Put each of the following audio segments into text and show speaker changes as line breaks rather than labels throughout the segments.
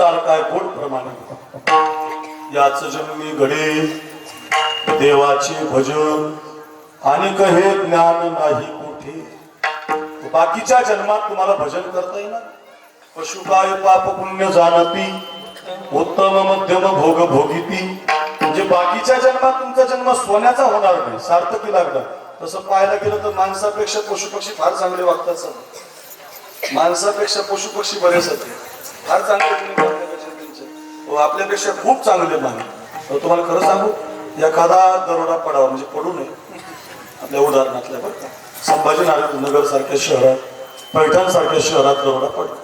चाल काय गोड प्रमाणे याच जन्मी घडे देवाचे भजन आणि हे ज्ञान नाही कुठे। बाकीच्या जन्मात तुम्हाला भजन करता येणार। पशु काय पाप पुण्य जाणती उत्तम मध्यम भोग भोगिती। म्हणजे बाकीच्या जन्मात तुमचा जन्म सोन्याचा होणार नाही, सार्थकी लागणार। तसं पाहायला गेलं तर माणसापेक्षा पशु पक्षी फार चांगले वागतात। माणसापेक्षा पशु पक्षी बरेच आहेत, फार चांगले आपल्यापेक्षा खूप चांगले मान। तुम्हाला खरं सांगू, एखादा दरोडा पडावा म्हणजे पडू नये आपल्या उदाहरणातल्या बरं का, संभाजीनगर सारख्या शहरात, पैठण सारख्या शहरात दरोडा पडला।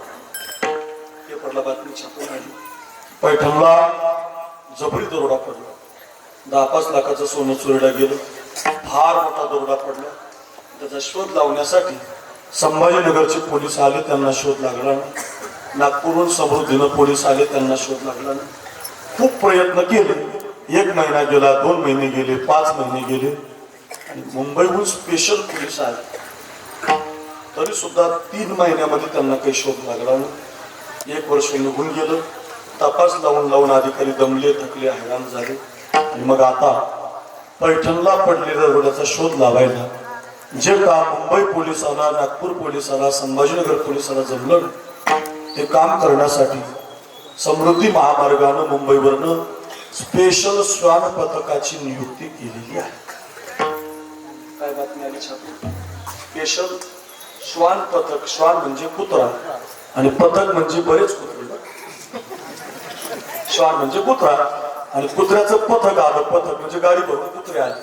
हे पडला, बातमी छापून आली, पैठणला जबरी दरोडा पडला, 10-5 लाखाचं सोनं चोरीला गेलं, फार मोठा दरोडा पडला। त्याचा शोध लावण्यासाठी संभाजीनगरचे पोलीस आले, त्यांना शोध लागला नाही। नागपूरहून समृद्धीनं पोलीस आले, त्यांना शोध लागला नाही। खूप प्रयत्न केले, 1 महिना गेला, 2 महिने गेले, 5 महिने गेले, आणि मुंबईहून स्पेशल पोलीस आले, तरी सुद्धा 3 महिन्यामध्ये त्यांना काही शोध लागला नाही। 1 वर्ष निघून गेलं, तपास लावून लावून अधिकारी दमले, थकले, हैराण झाले। आणि मग आता पैठणला पडलेल्या दरोड्याचा शोध लावायला जे काम मुंबई पोलिसाला, नागपूर पोलिसाला, संभाजीनगर पोलिसाला जमलं, ते काम करण्यासाठी समृद्धी महामार्गानं मुंबईवरनं स्पेशल श्वान पथकाची नियुक्ती केलेली आहे। काय बातमी आली छापी? स्पेशल श्वान पथक, श्वान म्हणजे कुत्रा आणि पथक म्हणजे बरेच कुत्रे। श्वान म्हणजे कुत्रा आणि कुत्र्याचं पथक आलं, पथक म्हणजे गाडी भरून कुत्रे आले,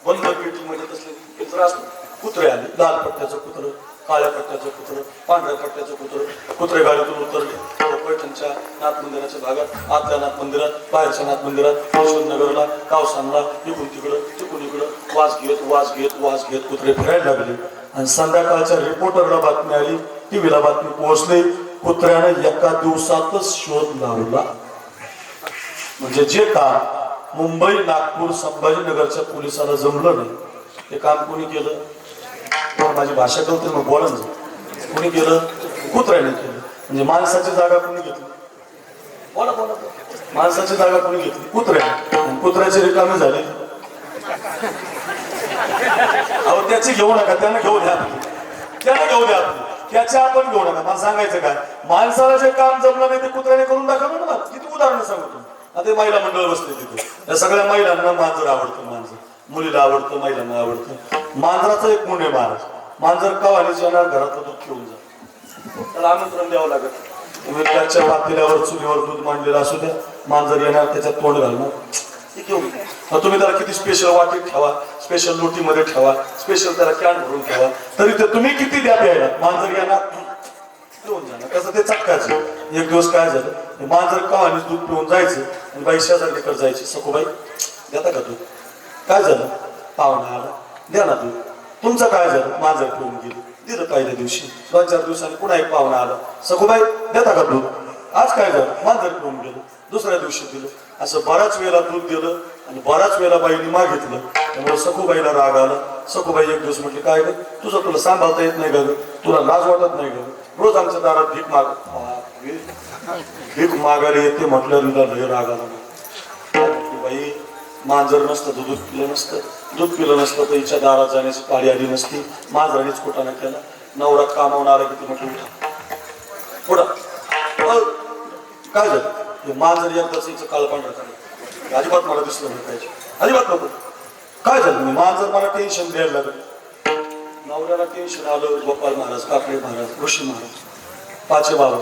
बंद पेटीमध्ये तसले कुत्रे असतात, कुत्रे आले, लाल पट्ट्याचं कुत्र, काळ्या पट्ट्याचं कुत्र, पांढऱ्या पट्ट्याचं कुत्र, कुत्रे गाडीतून उतरले। पैठणच्या नाथ मंदिराच्या भागात, आतल्या नाथ मंदिरात, बाहेरच्या नाथ मंदिरात, यशवंतनगरला, कावसानला, इकडून तिकडं वास घेत कुत्रे फिरायला लागले। आणि संध्याकाळच्या रिपोर्टरला बातमी आली, टीव्हीला बातमी पोहोचली, कुत्र्याने एका दिवसातच शोध लावला। म्हणजे जे काम मुंबई, नागपूर, संभाजीनगरच्या पोलिसाला जमलं नाही, ते काम कोणी केलं? माझी भाषा कळते मग बोला ना, कोणी केलं? कुत्र्याने केलं। म्हणजे माणसाची जागा कोणी घेतली? बोला बोला, माणसाची जागा कोणी घेतली? कुत्र्याने। कुत्र्याची रिकामी झाली, अहो त्याची घेऊ नका, त्यांना घेऊ द्या, त्यांना घेऊ द्या, त्याच्या आपण घेऊ नका। मला सांगायचं काय, माणसाला जे काम जमलं नाही ते कुत्र्याने करून दाखवलं ना। किती उदाहरणं सांगतो। आता महिला मंडळ बसले तिथे, त्या सगळ्या महिलांना मांजर आवडतं, मांजर मुलीला आवडतं, महिलांना आवडतं। मांजराचा एक गुण आहे महाराज, मांजर कवानीच येणार, घरातलं दूध घेऊन जा, त्याला आमंत्रण द्यावं लागत। तुम्ही त्याच्या पातेल्यावर चुलीवर दूध मांडलेलं असू द्या, मांजर येणार, त्याच्यात तोंड घालणार, ते घेऊन। तुम्ही त्याला किती स्पेशल वाटीत ठेवा, स्पेशल लोटीमध्ये ठेवा, स्पेशल त्याला कॅन भरून ठेवा, तरी ते तुम्ही किती द्या प्यायला, मांजर येणार, घेऊन जाणार। कसं ते चटकायचं। एक दिवस काय झालं, मांजर कवानीच दूध पिऊन जायचं आणि बाई शेजारकडे जायची, सखूबाई देता का दूध? काय झालं? पाहुणा आला, द्या ना दूध। तुमचं काय झालं? मांजर पिऊन गेली, दिलं पहिल्या दिवशी। 2-4 दिवसांनी पुन्हा एक पाहुणा आला, सखूबाई देता का दूध? आज काय झालं? मांजर पिऊन गेलं, दुसऱ्या दिवशी दिलं। असं बऱ्याच वेळेला दूध दिलं आणि बऱ्याच वेळेला बाईने मागितलं, त्यामुळे सखूबाईला राग आला। सखूबाई एक दिवस म्हटली, काय ग तुला सांभाळता येत नाही ग, तुला लाज वाटत नाही ग, रोज आमच्या दारात भीक मागायला येते म्हटल्यावर लय राग आला। बाई मांजर नसतं तर दूध पिलं नसतं तर हिच्या दारात जाण्याची पाळी आली नसती। मांजरानेच कुटाणा केला। नवरा कामावून आला की ती म्हटलं उठा काय झालं? मांजर एकदाच हिचं काळ पांढरा काढलं, अजिबात मला दिसलं नाही पाहिजे, अजिबात नको। काय झालं? मांजर मला टेन्शन द्यायला लागलं। नवऱ्याला टेन्शन आलं, गोपाळ महाराज, काकडे महाराज, ऋषी महाराज, पाचे बाबा।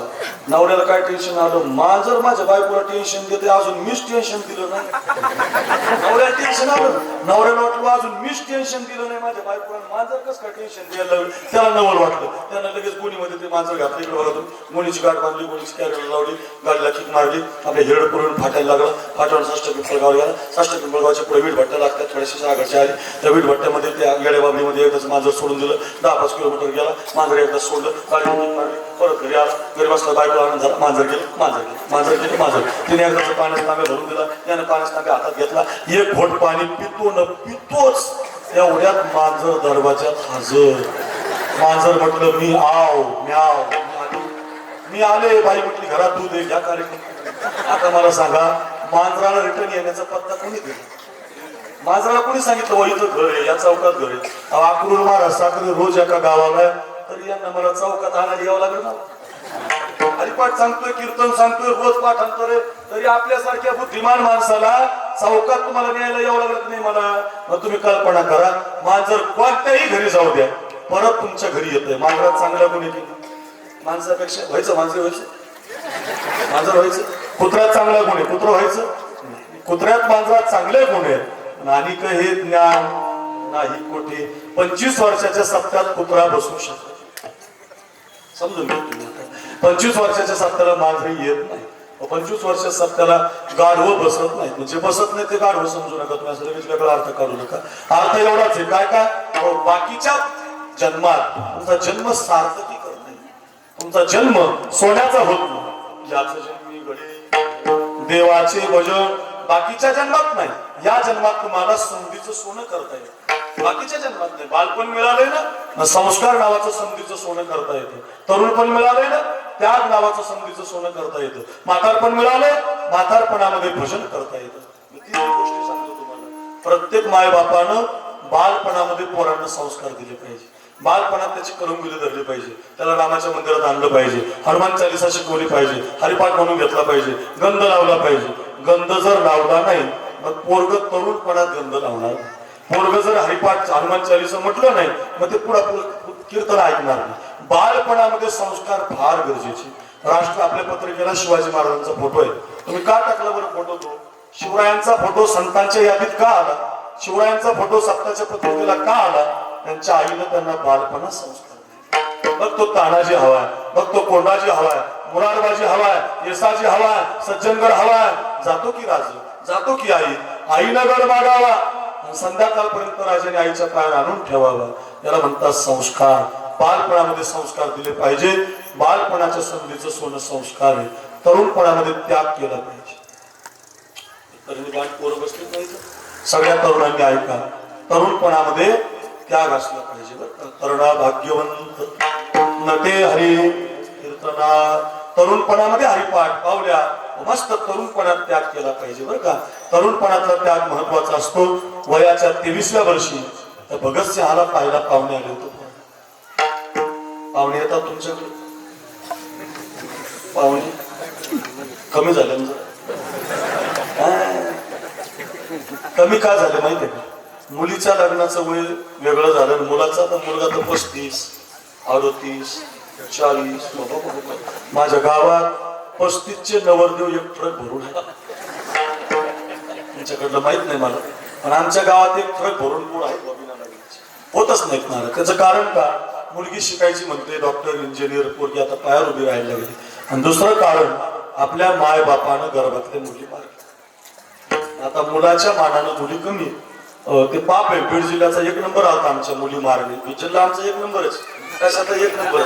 नवऱ्याला काय टेन्शन आलं, मांजर माझ्या बायकोला टेन्शन देते, अजून मीच टेन्शन दिलं नाही। नवऱ्याला टेन्शन आलं, नवऱ्याला वाटलं अजून मीच टेन्शन दिलं नाही माझ्या बायकोला, मांजर कसं काय टेन्शन द्यायला लागलं, त्याला नवल वाटलं। त्यानं लगेच गोणीमध्ये ते मांजर घातलं, इकडे बघा तुम्ही, गोणीची गाठ बांधली, गोणीची कॅरेला लावली, गाडीला किक मारली, आपल्या हिरड करून फाटायला लागलं। फाटावून साष्ट पिंपळगाव गेला, साष्ट पिंपळगावच्या पुढे वीट भट्ट्या लागतात, थोडीशी आघाडची आली, त्या वीट भट्ट्यामध्ये त्या गेड्या बाबरीमध्ये एकदाच मांजर सोडून दिलं। 10-5 किलोमीटर गेला, मांजर एकदा सोडलं, गाडी मारली, परत घरी आला, घरी बसला, बायको आनंद झाला, मांजर गेलं। तिने एकदाच पाण्याचा तांब्या भरून दिला, त्याने पाण्याचा तांब्या हातात घेतला, एक घोट पाणी पितोच, एवढ्यात मांजर दरवाजात हजर। मांजर म्हटलं मी आव म्याव, मी आले। बाई म्हटली घरात दूध आहे, घ्या कार्यक्रम आता मला सांगा, मांजराला रिटर्न येण्याचा पत्ता कोणी दिला? मांजराला कोणी सांगितलं व इथं घर आहे, या चौकात घर आहे? अक्रूर महाराज साखरे रोज एका गावाला, तरी यांना मला चौकात आणायला यावं लागेल ना. हरिपाठ सांगतोय, कीर्तन सांगतोय, रोज पाठांतर आहे, तरी आपल्यासारख्या बुद्धिमान माणसाला चौकात तुम्हाला न्यायला यावं लागत नाही मला. मग तुम्ही कल्पना करा, मांजर कोणत्याही घरी जाऊ द्या, परत तुमच्या घरी येतंय. मांजरात चांगला गुन्हे केला माणसापेक्षा व्हायचं, मांजर व्हायचं, मांजर व्हायचं. कुत्र्यात चांगला गुन्हे, कुत्र व्हायचं. कुत्र्यात मांजरात चांगले गुन्हे आणि हे ज्ञान नाही कोठे. 25 वर्षाच्या सप्त्यात कुत्रा बसू शकतो, समजून घ्या तुम्ही. 25 वर्षाच्या सप्त्याला मांजरी येत नाही, 25 वर्षाच्या सप्त्याला गाढवं बसत नाही. म्हणजे बसत नाही ते गाढवं समजू नका तुम्ही, असं लगेच वेगळा अर्थ काढू नका. अर्थ एवढाच आहे, काय काय बाकीच्या जन्मात तुमचा जन्म सार्थकी करत नाही, तुमचा जन्म सोन्याचा होत नाही. याचं जन्मी घडे देवाचे भजन बाकीच्या जन्मात नाही, या जन्मात तुम्हाला संधीचं सोनं करता येतं. बाकीच्या जन्मात नाही. बालपण मिळालंय ना, संस्कार नावाचं संधीचं सोनं करता येतं. तरुणपण मिळालंय ना, त्याग नावाचं संधीचं सोनं करता येतं. म्हातारपण मिळालंय, म्हातारपणामध्ये भजन करता येतं. मी ती गोष्टी सांगतो तुम्हाला. प्रत्येक मायबापानं बालपणामध्ये पोरांना संस्कार दिले पाहिजे. बालपणात त्याची करंगुली धरली पाहिजे, त्याला रामाच्या मंदिरात आणलं पाहिजे, हनुमान चालीसा शिकवली पाहिजे, हरिपाठ म्हणून घेतला पाहिजे, गंध लावला पाहिजे. गंध जर लावला नाही मग पोरग तरुणपणात गंध लावणार. पोरग जर हरिपाठ हनुमान चालीसा म्हटलं नाही मग ते पुढे कीर्तन ऐकणार नाही. बालपणामध्ये संस्कार फार गरजेचे. राष्ट्र आपल्या पत्रिकेला शिवाजी महाराजांचा फोटो आहे, तुम्ही का टाकला बरं फोटो? तो शिवरायांचा फोटो संतांच्या यादीत का आला? शिवरायांचा फोटो सप्ताच्या पत्रिकेला का आला? त्यांच्या आईनं त्यांना बालपणात संस्कार दिले. मग तो तानाजी हवाय, मग तो कोंडाजी हवाय, मुरारबाजी हवाय, येसाजी हवाय, सज्जनगड हवाय. जातो की राज, जातो की आई, आईनं गड मागावा, संध्याकाळपर्यंत राजाने आईच्या पायावर आणून ठेवावा. याला म्हणतात संस्कार. बालपणामध्ये संस्कार दिले पाहिजे. बालपणाच्या संधीचं सोनं संस्कार आहे. तरुणपणामध्ये त्याग केला पाहिजे. तरुणी पोरं बसली पाहिजे. सगळ्या तरुणांनी ऐका, तरुणपणामध्ये त्याग असला पाहिजे. तरुणा भाग्यवंत नटे हरी कीर्तना. तरुणपणामध्ये हरिपाठ पावल्या, मस्त तरुणपणात त्याग केला पाहिजे बरं का. तरुणपणातला त्याग महत्वाचा असतो. वयाच्या 23व्या वर्षी भगतसिंहाला पाहायला पाहुणे आले होते. पाहुणे येतात तुमच्याकडे? पाहुणे कमी झाले कमी का झाले माहिती आहे का? मुलीच्या लग्नाचं वय वेगळं झालं, मुलाचा तर मुलगा तर 35, 38, 40. माझ्या गावात 35चे नवरदेव एक ट्रक भरून आहे. तुमच्याकडलं माहित नाही मला, पण आमच्या गावात एक ट्रक भरून पूर आहे. होतच नाहीत ना. त्याचं कारण का? मुलगी शिकायची म्हणते, डॉक्टर इंजिनियर, पोरगी आता पायावर उभी राहायला लागली. आणि दुसरं कारण, आपल्या माय बापानं गर्भातल्या मुली मारल्या. आता मुलाच्या मानानं मुली कमी. ते पाप आहे. बीड जिल्ह्याचा 1 नंबर आला आमच्या मुली मारणे. बीड जिल्हा आमचा 1 नंबरच. कशात 1 नंबर?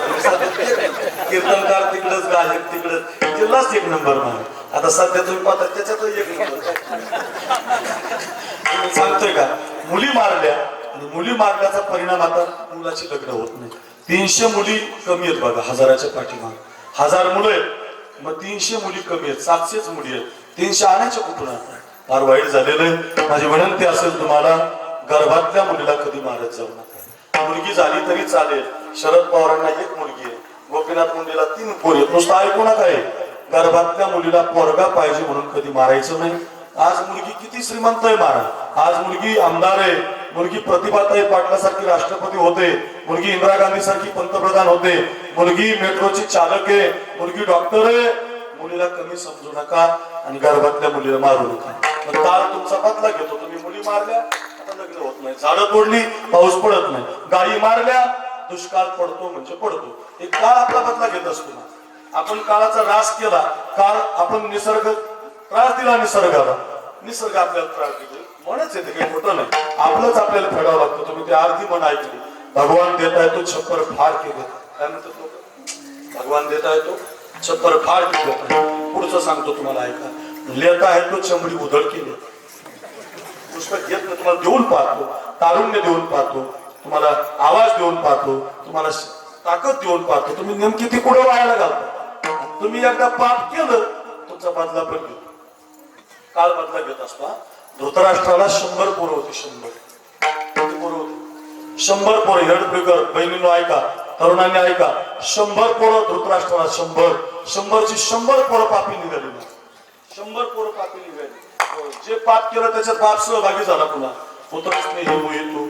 कीर्तनकार तिकडच, गायक तिकडच, जिल्हाच 1 नंबर नाही. आता सध्या तुम्ही पाहता त्याच्यात 1 नंबर. सांगतोय का? मुली मारल्या आणि मुली मारल्याचा परिणाम आता मुलाची लग्न होत नाही. 300 मुली कमी आहेत बघा, 1000च्या पाठीमाग. 1000 मुलं आहेत, मग 300 मुली कमी आहेत. 700च मुली आहेत. 300 आणायच्या कुठून आता? फार वाईट झालेलं आहे. माझी विनंती असेल तुम्हाला, गर्भातल्या मुलीला कधी मारत जाऊ नका. मुलगी झाली तरी चालेल. शरद पवारांना 1 मुलगी आहे, गोपीनाथ मुंडेला 3 पोरी आहेत. नुसतं ऐकू नका. गर्भातल्या मुलीला पोरगा पाहिजे म्हणून कधी मारायचं नाही. आज मुलगी किती श्रीमंत आहे मारा. आज मुलगी आमदार आहे, मुलगी प्रतिभाताई पाटलासारखी राष्ट्रपती होते, मुलगी इंदिरा गांधी सारखी पंतप्रधान होते, मुलगी मेट्रोची चालक आहे, मुलगी डॉक्टर आहे. मुलीला कमी समजू नका आणि गर्भातल्या मुलीला मारू नका. काळ तुमचा बदला घेतो. तुम्ही मुली मारल्या, आता लग्न होत नाही. झाडं तोडली, पाऊस पडत नाही. गायी मारल्या, दुष्काळ पडतो म्हणजे पडतो. एक काळ आपला बदला घेत असतो. आपण काळाचा रास केला. काळ आपण निसर्ग त्रास दिला, निसर्गाला, निसर्ग आपल्याला त्रास दिला. म्हणच येते, काही खोटं नाही. आपलंच आपल्याला फेडावं लागतं. तुम्ही ते अर्धी म्हण ऐकली, भगवान देता येतो छप्पर फार केले. काय म्हणतात लोक? भगवान देता येतो छप्पर फार केले. पुढचं सांगतो तुम्हाला, ऐका. लेता आहे तो चमडी उधळ केली. पुस्तक घेत नाही, तुम्हाला देऊन पाहतो, तारुण्य देऊन पाहतो, तुम्हाला आवाज देऊन पाहतो, तुम्हाला ताकद देऊन पाहतो. तुम्ही नेमकी ती कुठे वायाला घालता? तुम्ही एकदा पाप केलं, तुमचा बदला पण घेतो, काळ बदला घेत असतो. धृतराष्ट्राला 100 पोरं होती. 100 पोरं होती. 100 पोरं. हेडब्रेकर बहिणीनो ऐका, तरुणांनी ऐका, 100 पोरं धृतराष्ट्राला. 100ची 100 पोरं पापी निघाली. 100 पोरं पापी निघाली. जे पाप केलं त्याच्यात बाप सहभागी झाला. पुन्हा पुत्रस्नेही मोहित तू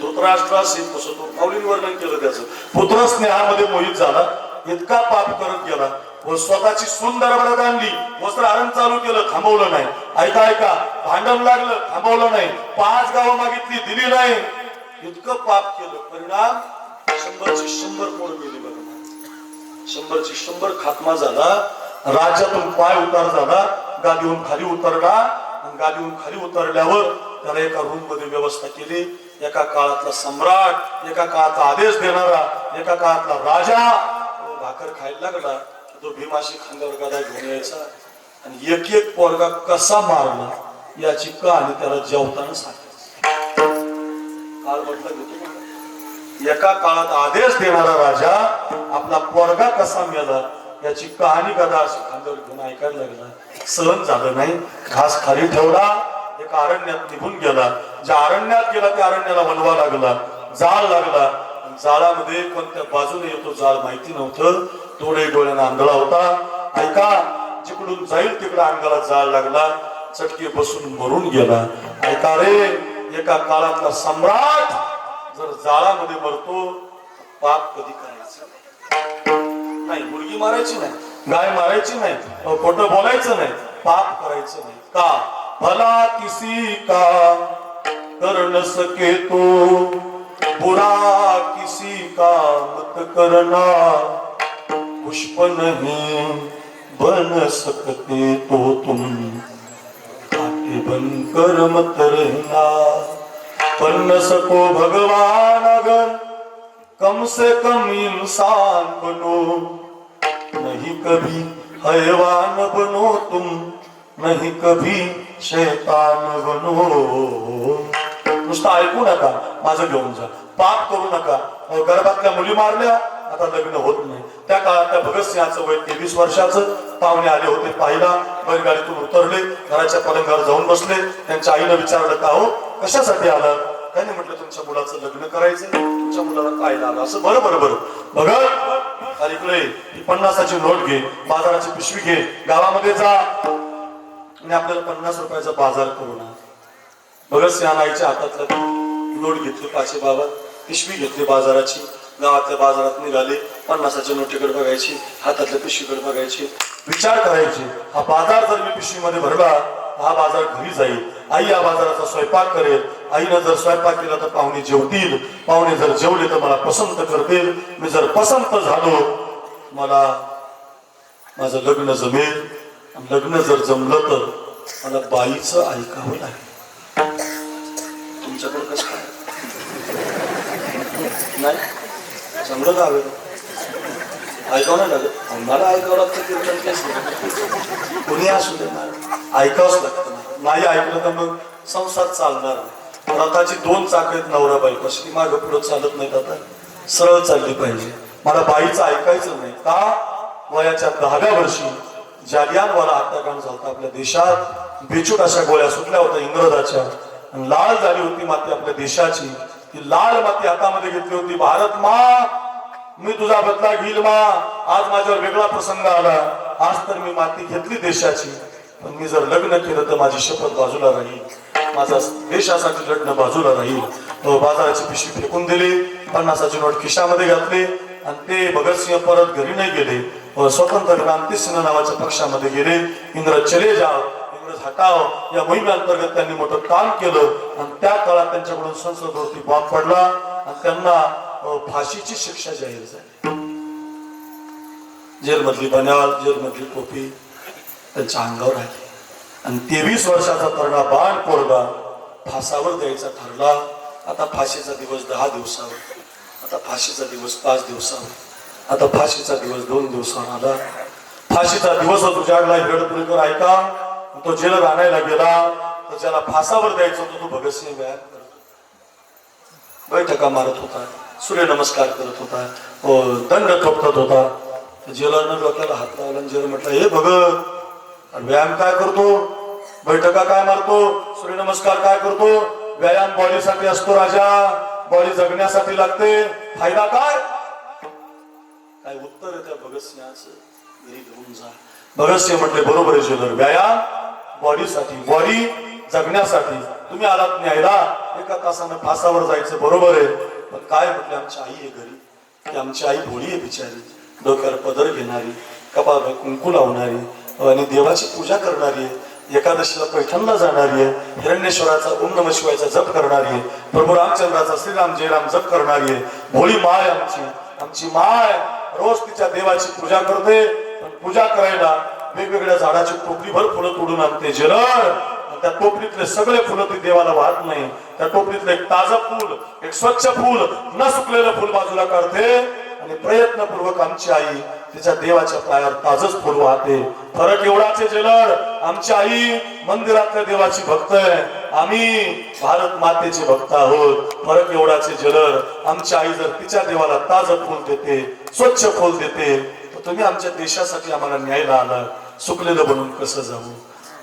धृतराष्ट्रा सिंह कसं तो माऊलींनी वर्णन केलं त्याचं. पुत्रस्नेहामध्ये मोहित झाला, इतका पाप करत गेला व स्वतःची सुंदर दरबारात आणली. वस्त्रहरण चालू केलं, थांबवलं नाही. ऐका ऐका, भांडण लागलं, थांबवलं नाही. 5 गावं मागितली, दिली नाही. इतकं पाप केलं, परिणाम 100ची 100 पोर गेली. बघा, 100ची 100 खात्मा झाला. राज्यातून पाय उतार झाला, गादीहून खाली उतरला. आणि गादीहून खाली उतरल्यावर त्याला एका रूम मध्ये व्यवस्था केली. एका काळातला सम्राट, एका काळातला आदेश देणारा, एका काळातला राजा भाकर खायला लागला. तो भीमाशी खांद्यावर गदा घेऊन यायचा आणि एक एक पोरगा कसा मारला याची कहाणी त्याला जेवताना सांगायची. काळ म्हटलं घेतो. एका काळात आदेश देणारा राजा आपला पोरगा कसा मेला याची कहाणी गदा अशी खांद्यावर घेऊन ऐकायला लागला. सहन झालं नाही, घास खाली ठेवला, एका अरण्यात निघून गेला. ज्या अरण्यात गेला त्या अरण्याला वनवा लागला, जाळ लागला. जाळामध्ये कोणत्या बाजूने येतो जाळ माहिती नव्हतं. डोळे डोळ्यानं आंधळा होता. ऐका, जिकडून जाईल तिकडे अंगाला जाळ लागला, चटके बसून मरून गेला. ऐका रे, एका काळातला सम्राट जर जाळामध्ये मरतो, पाप कधी करायचं नाही. मुलगी मारायची नाही, गाय मारायची नाही, खोटं बोलायचं नाही, पाप करायचं नाही. का भला किसी का कर न सके तो, बुरा किसी का मत करना, पुष्प नहीं बन सकते तो तुम, आके बनकर मत रहना. बन न सको भगवान अगर कम से कम इंसान बनो, नहीं कभी हैवान बनो तुम, नहीं कभी शैतान बनो. नुसतं ऐकू नका, माझं घेऊन जा. पाप करू नका. गर्भातल्या मुली मारल्या, आता लग्न होत नाही. त्या काळात त्या भगतसिंहाचं वय 23 वर्षाचं. पाहुणे आले होते पाहिला, बैलगाडीतून उतरले, घराच्या पलंगावर जाऊन बसले. त्यांच्या आईनं विचारलं, का हो कशासाठी आलात? त्याने म्हटलं, तुमच्या मुलाचं लग्न करायचं, तुमच्या मुलाला काय आलं असं. बरं बरं बरं बघ, ऐकलंय, ही 50ची नोट घे, बाजाराची पिशवी घे, गावामध्ये जा आणि आपल्याला 50 रुपयाचा बाजार करू ना. भगतसिंहानं आईच्या हातातला नोट घेतली, 5 बाबा, पिशवी घेतली बाजाराची. गावातल्या बाजारात निघाले, 50च्या नोटीकडे बघायची, हातातल्या पिशवीकडे बघायची, विचार करायचे, हा बाजार जर मी पिशवीमध्ये भरला, हा बाजार घरी जाईल, आई या बाजाराचा स्वयंपाक करेल, आईनं जर स्वयंपाक केला तर पाहुणे जेवतील, पाहुणे जर जेवले तर मला पसंत करतील, मी जर पसंत झालो मला माझं लग्न जमेल, लग्न जर जमलं तर मला बाईचं ऐकावं लागेल. तुमच्याकडे कसं काय नाही चांगलं गाव ऐकावं नाही लागत. मला ऐकावं लागतं कीर्तन केस कोणी असू दे ना, ऐकावंच लागतं. नाही ऐकलं तर मग संसार चालणार नाही. रथाची 2 चाक आहेत, नवरा बायको, अशी मागं पुढं चालत नाहीत. आता सरळ चालली पाहिजे. मला बाईचं ऐकायचं नाही. का? वयाच्या 10व्या वर्षी जालियानवाला हत्याकांड झाला आपल्या देशात. बेछूट अशा गोळ्या सुटल्या होत्या इंग्रजाच्या आणि लाल झाली होती माती आपल्या देशाची. ती लाल माती हातामध्ये घेतली होती. भारत मा, मी तुझा बदला घेईल मा. आज माझ्यावर वेगळा प्रसंग आला. आज तर मी माती घेतली देशाची, पण मी जर लग्न केलं तर माझी शपथ बाजूला राहील, माझा देशासाठी लढणं बाजूला राहील. बाजाराची पिशवी फेकून दिली, 50ची नोट खिशामध्ये घातली आणि ते भगतसिंह परत घरी नाही गेले. स्वतंत्र क्रांती सेना नावाच्या पक्षामध्ये गेले. इंग्रज चले जाओ, इंग्रज हटाओ या मोहिमेअंतर्गत त्यांनी मोठं काम केलं आणि त्या काळात त्यांच्याकडून संसदवरती बॉम्ब पडला आणि त्यांना फाशीची शिक्षा जाहीर झाली. जेलमधली बन्याल, जेलमधली टोपी त्यांच्या अंगावर आली आणि 23 वर्षाचा तरुणा बाण पोरगा फासावर द्यायचा ठरला. आता फाशीचा दिवस 10 दिवसावर, आता फाशीचा दिवस 5 दिवसावर, आता फाशीचा दिवस 2 दिवसावर आला. फाशीचा दिवस उजाडला. हेडपुरीकर ऐका, तो जेलर आणायला गेला तर ज्याला फासावर द्यायचं होतं तो भगतसिंह व्यायाम करत होता, बैठका मारत होता, सूर्यनमस्कार करत होता, दंड थोपटत होता. जेलरनं डोक्याला हात लावला आणि जेलर म्हटलं, हे भगत आणि व्यायाम काय करतो, बैठका काय मारतो, सूर्यनमस्कार काय करतो, व्यायाम बॉडीसाठी असतो राजा, बॉडी जगण्यासाठी लागते, फायदा काय? काय उत्तर आहे त्या भगतसिंहाचं? घरी घेऊन जा. भगतसिंह म्हटले बरोबर आहे जेलर, व्यायाम बॉडीसाठी, बॉडी जगण्यासाठी. तुम्ही आलात न्यायला, एका तासानं फासावर जायचं बरोबर आहे, पण काय म्हटले आमची आई आहे घरी, की आमची आई भोळी आहे बिचारी, डोक्यावर पदर घेणारी, कपाळावर कुंकू लावणारी आणि देवाची पूजा करणारी आहे, एकादशीला पैठणला जाणारी आहे, हिरण्येश्वराचा ओम नमः शिवायचा जप करणारी आहे, प्रभू रामचंद्राचा श्रीराम जयराम जप करणारी आहे. भोळी माय आमची माय रोज तिच्या देवाची पूजा करते. पण पूजा करायला वेगवेगळ्या झाडाची टोपलीभर फुलं तोडून आणते जेलर. त्या टोपलीतले सगळे फुलं ती देवाला वाहत नाही. त्या टोपलीतलं एक ताजं फुल, एक स्वच्छ फुल, न सुकलेलं फुल बाजूला काढते आणि प्रयत्नपूर्वक आमची आई तिच्या देवाच्या पायावर ताजच फुल वाहते. फरक एवढाच आहे जेलर, आमची आई मंदिरातल्या देवाची भक्त आहे, आम्ही भारत मातेचे भक्त आहोत. फरक एवढाच आहे जेलर, आमची आई जर तिच्या देवाला ताजं फुल देते, स्वच्छ फुल देते, तर तुम्ही आमच्या देशासाठी आम्हाला न्यायला आला. सुकलेलं बनून कसं जाऊ,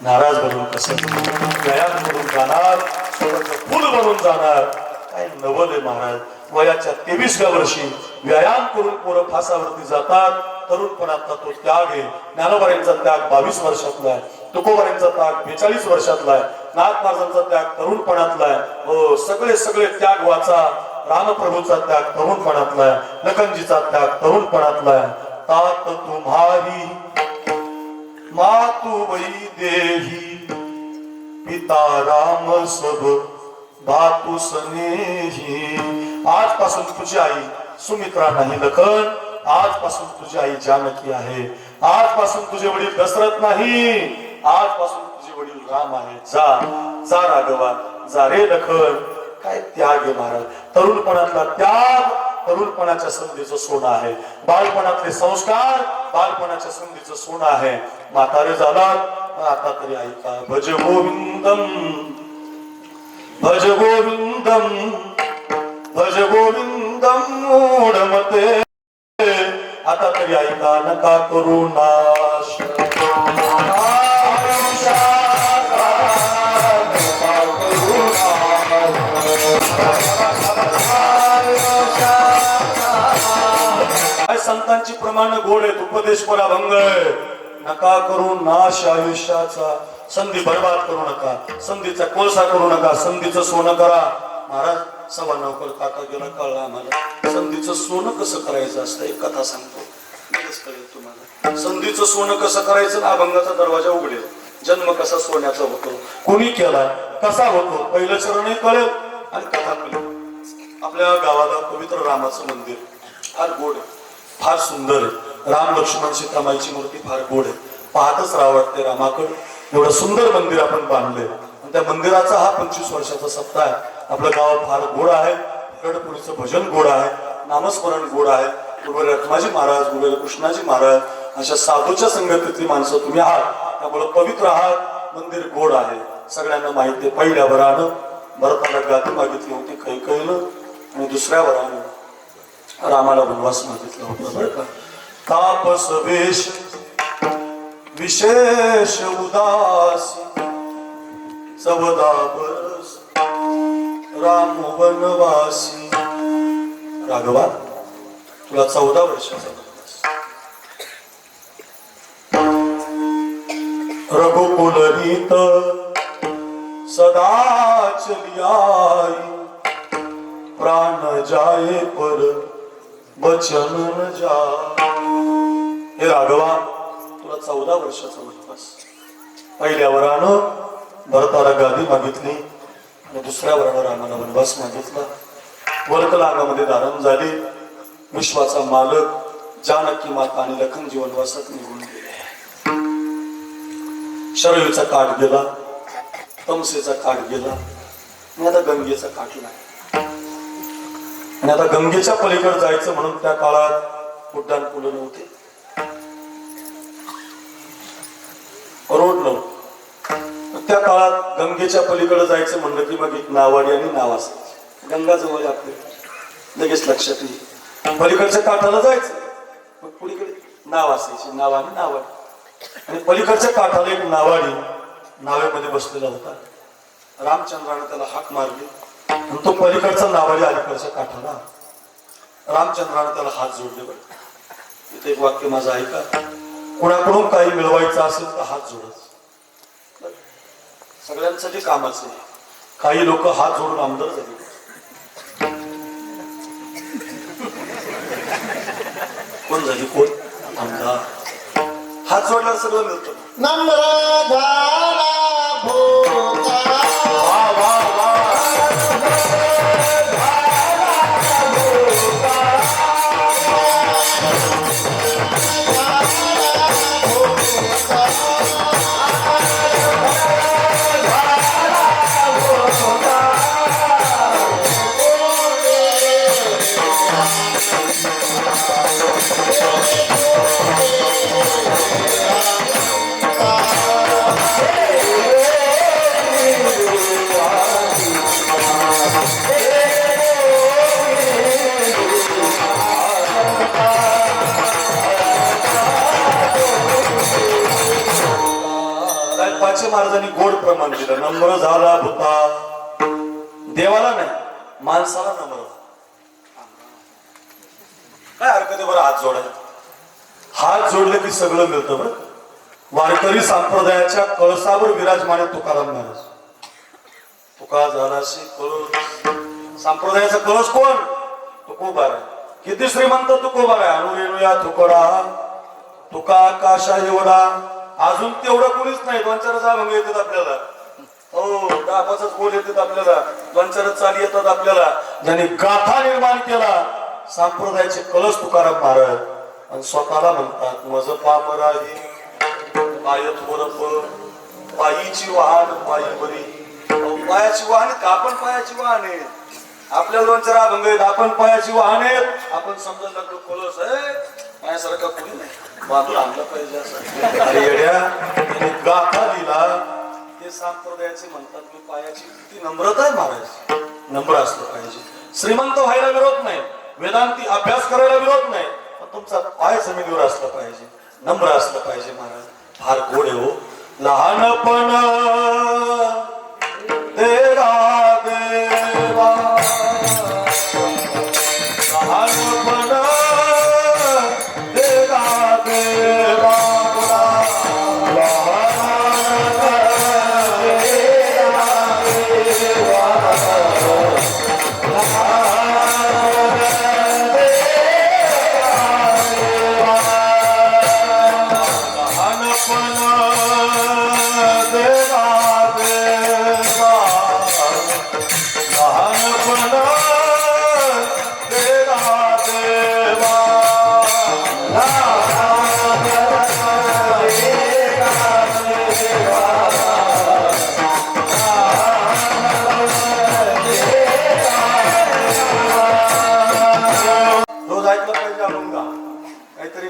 नाराज बनून कसं जाऊ, व्यायाम करून जाणार, स्वतःचं फुल बनून जाणार. काय नवल आहे महाराज. वयाच्या 23व्या वर्षी व्यायाम करून पोरं फासावरती जातात. तरुणपणातला तो त्याग आहे. ज्ञानोबांचा त्याग 22 वर्षातला आहे, तुकोबांचा त्याग 42 वर्षातला आहे, नाथ महाराजांचा त्याग तरुणपणातला आहे. हो, सगळे त्याग वाचा. रामप्रभूचा त्याग तरुणपणातला आहे, लखनजीचा त्याग तरुणपणातला आहे. तात तुम्हारी मातु वै देही, पिता राम सब भातु स्नेही. आजपासून तुझी आई सुमित्रा नाही लखन, आजपासून तुझी आई जानकी आहे. आजपासून तुझे वडील दशरथ नाही, आजपासून तुझे वडील राम आहे. जा राघवा, जा रे लखन. काय त्याग आहे महाराज. तरुणपणातला त्याग तरुणपणाच्या संधीचं सोनं आहे. बालपणातले संस्कार बालपणाच्या संधीचं सोनं आहे. म्हातारे झालात आता तरी ऐका. भज गोविंदम भज गोविंदम भज गोविंदम मूढमते. आता तरी ऐका, नका करू नाश. संतांची प्रमाण गोड आहेत, उपदेश पराभंग आहे. नका करू नाश आयुष्याचा. संधी बर्बाद करू नका, संधीचा कोळसा करू नका, संधीचं सोनं करा. महाराज 9:15 काका गेला, कळलं आम्हाला संधीचं सोनं कसं करायचं असतं. एक कथा सांगतो, कळेल तुम्हाला. संधीचं सोनं कसं करायचं, अभंगाचा दरवाजा उघडेल. जन्म कसा सोन्याचा होतो, कोणी केला, कसा होतो, पहिलं चरणही कळेल आणि कथा कळेल. आपल्या गावाला पवित्र रामाचं मंदिर फार गोड आहे, फार सुंदर आहे. राम लक्ष्मण सीतामाईची मूर्ती फार गोड आहे. पाहतच राहावं वाटते रामाकडे. एवढं सुंदर मंदिर आपण बांधले आणि त्या मंदिराचा हा 25 वर्षाचा सप्ताह आहे. आपलं गाव फार गोड आहे. गडपुरीचं भजन गोड आहे, नामस्मरण गोड आहे. गुरुवारी रखमाजी महाराज, गुरुवारी कृष्णाजी महाराज अशा साधूच्या संगतीतली माणसं तुम्ही आहात, त्यामुळे पवित्र आहात. मंदिर गोड आहे, सगळ्यांना माहिती आहे. पहिल्या वरानं भरताला गादी मागितली होती कैकेयीनं आणि दुसऱ्या वरानं रामाला वनवास मागितला होता बरं का. तापस वेश विशेष उदासी, चवदा बरस राम वनवासी. राघवा, तुला 14 वर्षाचा वनवास. रघुकुलरीत सदा चली आई, प्राण जाए पर वचन न जाए. हे राघवा, तुला 14 वर्षाचा वनवास. पहिल्या वरानं भरताला गादी मागितली आणि दुसऱ्या वरानं रामाला वनवास मागितला. वरकला अंगामध्ये धारण झाली. विश्वाचा मालक जानकी माता आणि लखनजी वनवासात निघून गेले. शरयूचा काठ गेला, तमसेचा काठ गेला आणि आता गंगेचा काठ नाही. आणि आता गंगेच्या पलीकडे जायचं म्हणून त्या काळात उड्डाण पूल नव्हते, रोड नव्हते. त्या काळात गंगेच्या पलीकडे जायचं म्हणलं की मग एक नावाडी आणि नाव असायची. गंगा जवळ आपले लगेच लक्षात येईल. पलीकडच्या काठाला जायचं, मग पलीकडे नाव असायची, नाव आणि नावाडी. आणि पलीकडच्या काठाला एक नावाडी नावेमध्ये बसलेला होता. रामचंद्राने त्याला हाक मारली आणि तो पलीकडचा नावाडी अलीकडच्या काठाला. रामचंद्राने त्याला हात जोडले. बरं इथे एक वाक्य माझं ऐका, कुणाकडून काही मिळवायचं असेल तर हात जोडच. सगळ्यांसाठी कामाचं आहे. काही लोक हात जोडून आमदार झाले. कोण झाली? कोण? आमदार. हात जोडल्यावर सगळं मिळतं.
नम्र झाला भोगा.
वा वा वा. महाराजांनी गोड प्रमाण दिलं. नम्र झाला भूता. देवाला नाही, माणसाला नम्र. काय हरकत आहे बरं हात जोडायला? हात जोडले की सगळं मिळतं. बरं वारकरी संप्रदायाच्या कळसावर विराजमान आहे तुकाराम महाराज. तुका झालाशी कळस. संप्रदायाचा कळस कोण? तुकोबार आहे. किती श्रीमंत तुकोबार आहे. अनुरेणुया तुकोडा तुका आकाशा एवढा. अजून तेवढं कोणीच नाही. दोन चार अभंग येतात आपल्याला. हो, डापाचाच बोल येतात आपल्याला. दोन चार चाली येतात आपल्याला. ज्यांनी गाथा निर्माण केला संप्रदायाचे कळस तुकाराम महाराज. आणि स्वतःला म्हणतात मज पामराही पाय थोरप पायीची वाहन पायी बरी. पायाची वाहन का? आपण पायाची वाहन आहे. आपल्याला दोन चार अभंग आहेत. आपण पायाची वाहन आहेत. आपण समजा लागलो कळस आहे माझ्यासारखा कोणी नाही, बांधून आणलं पाहिजे असं. अरे येड्या, गाथा दिला. ते संप्रदायाचे म्हणतात मी पायाची. किती नम्रता आहे महाराज. नम्र असलं पाहिजे. श्रीमंत व्हायला विरोध नाही, वेदांती अभ्यास करायला विरोध नाही, पण तुमचा पाय जमिनीवर असला पाहिजे. नम्र असलं पाहिजे महाराज. फार गोड आहे हो. लहानपण तेरा देवा. लहानपण तेरा देवा.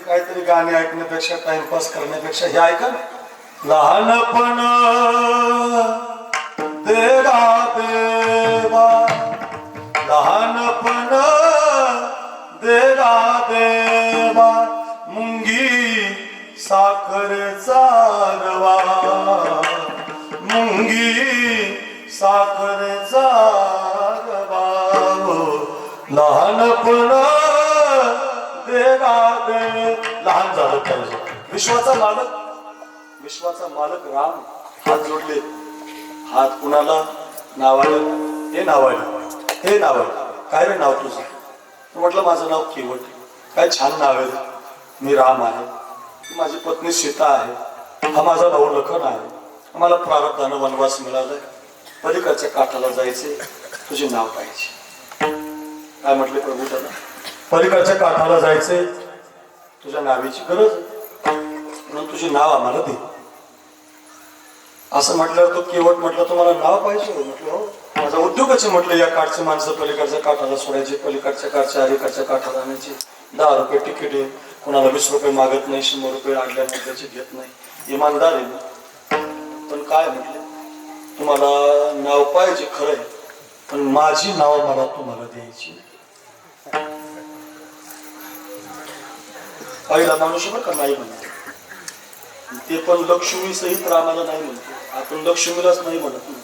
काहीतरी गाणे ऐकण्यापेक्षा टाइमपास करण्यापेक्षा हे ऐका. लहानपण तेरा देवा. लहानपण तेरा देवा. मुंगी साखरेचा रवा. मुंगी साखरेचा रवा. लहानपण लहान झालं पाहिजे. विश्वाचा मालक राम. हात जोडले. हात कुणाला? नावाला. हे नावाला. हे नावाला. काय रे नाव तुझं? म्हटलं माझं नाव केवट. काय छान नाव आहे. मी राम आहे. माझी पत्नी सीता आहे. हा माझा भाऊ लखन आहे. आम्हाला प्रारब्धानं वनवास मिळालाय. पलीकडच्या काठाला जायचे. तुझे नाव पाहिजे. काय म्हटले प्रभू त्याला? पलीकडच्या काठाला जायचे. तुझ्या नावाची गरज म्हणून तुझे नाव आम्हाला दे. असं म्हटल्यावर तो केवट म्हटलं तुम्हाला नाव पाहिजे? म्हटलं हो. माझा उद्योगाचे म्हटलं या काठची माणसं पलीकडच्या काठाला सोडायची, पलीकडच्या काठच्या अलीकडच्या काठाला आणायची. 10 रुपये तिकीट आहे. कोणाला 20 रुपये मागत नाही, 100 रुपये आडल्या मुद्द्याची घेत नाही. इमानदार आहे. पण काय म्हटलं तुम्हाला नाव पाहिजे खरंय, पण माझी नाव मला तुम्हाला द्यायची. पहिला माणूस बरं का नाही म्हणा. ते पण लक्ष्मी सहित रामाला नाही म्हणतो, आपण लक्ष्मीलाच नाही म्हणत नाही.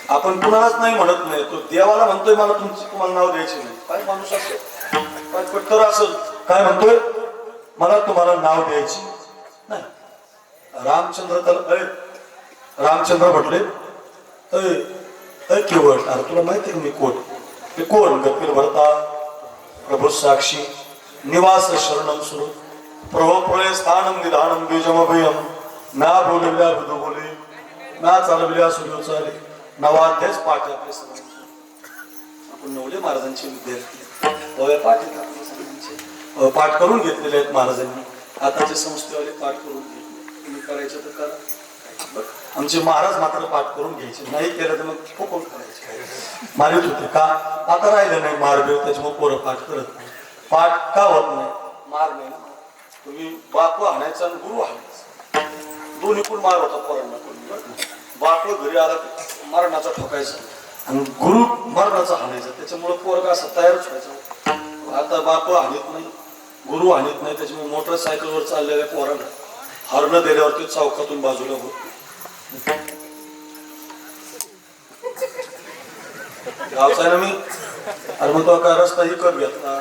आपण कुणालाच नाही म्हणत नाही, तो देवाला म्हणतोय मला तुम्हाला नाव द्यायचे नाही. काय माणूस असेल, काय पटकर असेल, काय म्हणतोय मला तुम्हाला नाव द्यायची नाही. रामचंद्र त्याला रामचंद्र म्हटले केवळ, अरे तुला माहिती आहे मी कोण? ते कोण? गप्पीर भरता प्रभू साक्षी निवास शरणम सुरू प्रभो प्रलय स्थानम निधानम बीजमभयम ना बोलविल्या बुधू बोले ना चालविल्या सूर्य चाले नवाध्यास पाठ आपले सर्वांचे. आपण नवले महाराजांचे विद्यार्थी नव्या पाठ आहेत आपले सर्वांचे, पाठ करून घेतलेले आहेत महाराजांनी. आताचे संस्थेवाले पाठ करून घेतले, तुम्ही करायचं तर करा. आमचे महाराज मात्र पाठ करून घ्यायचे, नाही केलं तर मग फोकून करायचे, मारित होते का. आता राहिलं नाही मारबीर, त्याच्यामुळे पोरं पाठ करत नाही. पाठ का होत नाही? मार नाही ना. तुम्ही बाप आणायचा आणि गुरु आणायचा, दोन्ही पण मार होता पोरांना. बाप घरी आला मरणाचा ठोकायचा आणि गुरु मरणाचा हाणायचा, त्याच्यामुळे पोरगा असा तयारच व्हायचा. आता बाप हाणत नाही, गुरु हाणत नाही, त्याच्यामुळे मोटरसायकलवर चाललेल्या पोरांना हरण दिल्यावरती चौकातून बाजूला होत. गावचा आहे ना मी, अरे मग तो काय रस्ता इकत घेतला,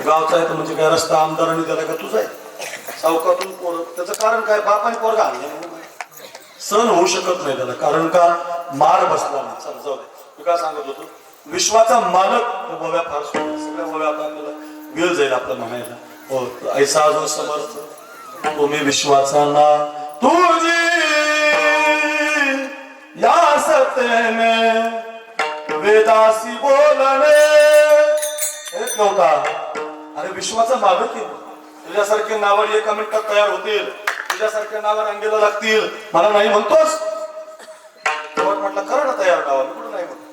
गावचा आहे तर म्हणजे काय रस्ता आमदारांनी दिला का तुझा आहे? चौकातून पोर, त्याचं कारण काय? बापाने पोरगा आणला सण होऊ शकत नाही त्याला, कारण का मार बसला नाही. चल जाऊ दे, मी काय सांगत होतो, विश्वाचा मालक बव्या फार सगळ्या बव्या आता आपल्याला वेळ जाईल आपलं म्हणायला. हो, ऐसा जो समर्थ तुम्ही विश्वाचा ना तुझी या सत्तेने वेदासी बोलणे एक नव्हता. अरे विश्वाचा मालक आहे, तुझ्यासारखे नावर एका मिनिटात तयार होतील, तुझ्यासारख्या नावर अंगेला लागतील. मला नाही म्हणतोस? म्हटलं खरं ना तयार नाव, मी कुठं नाही म्हणतो.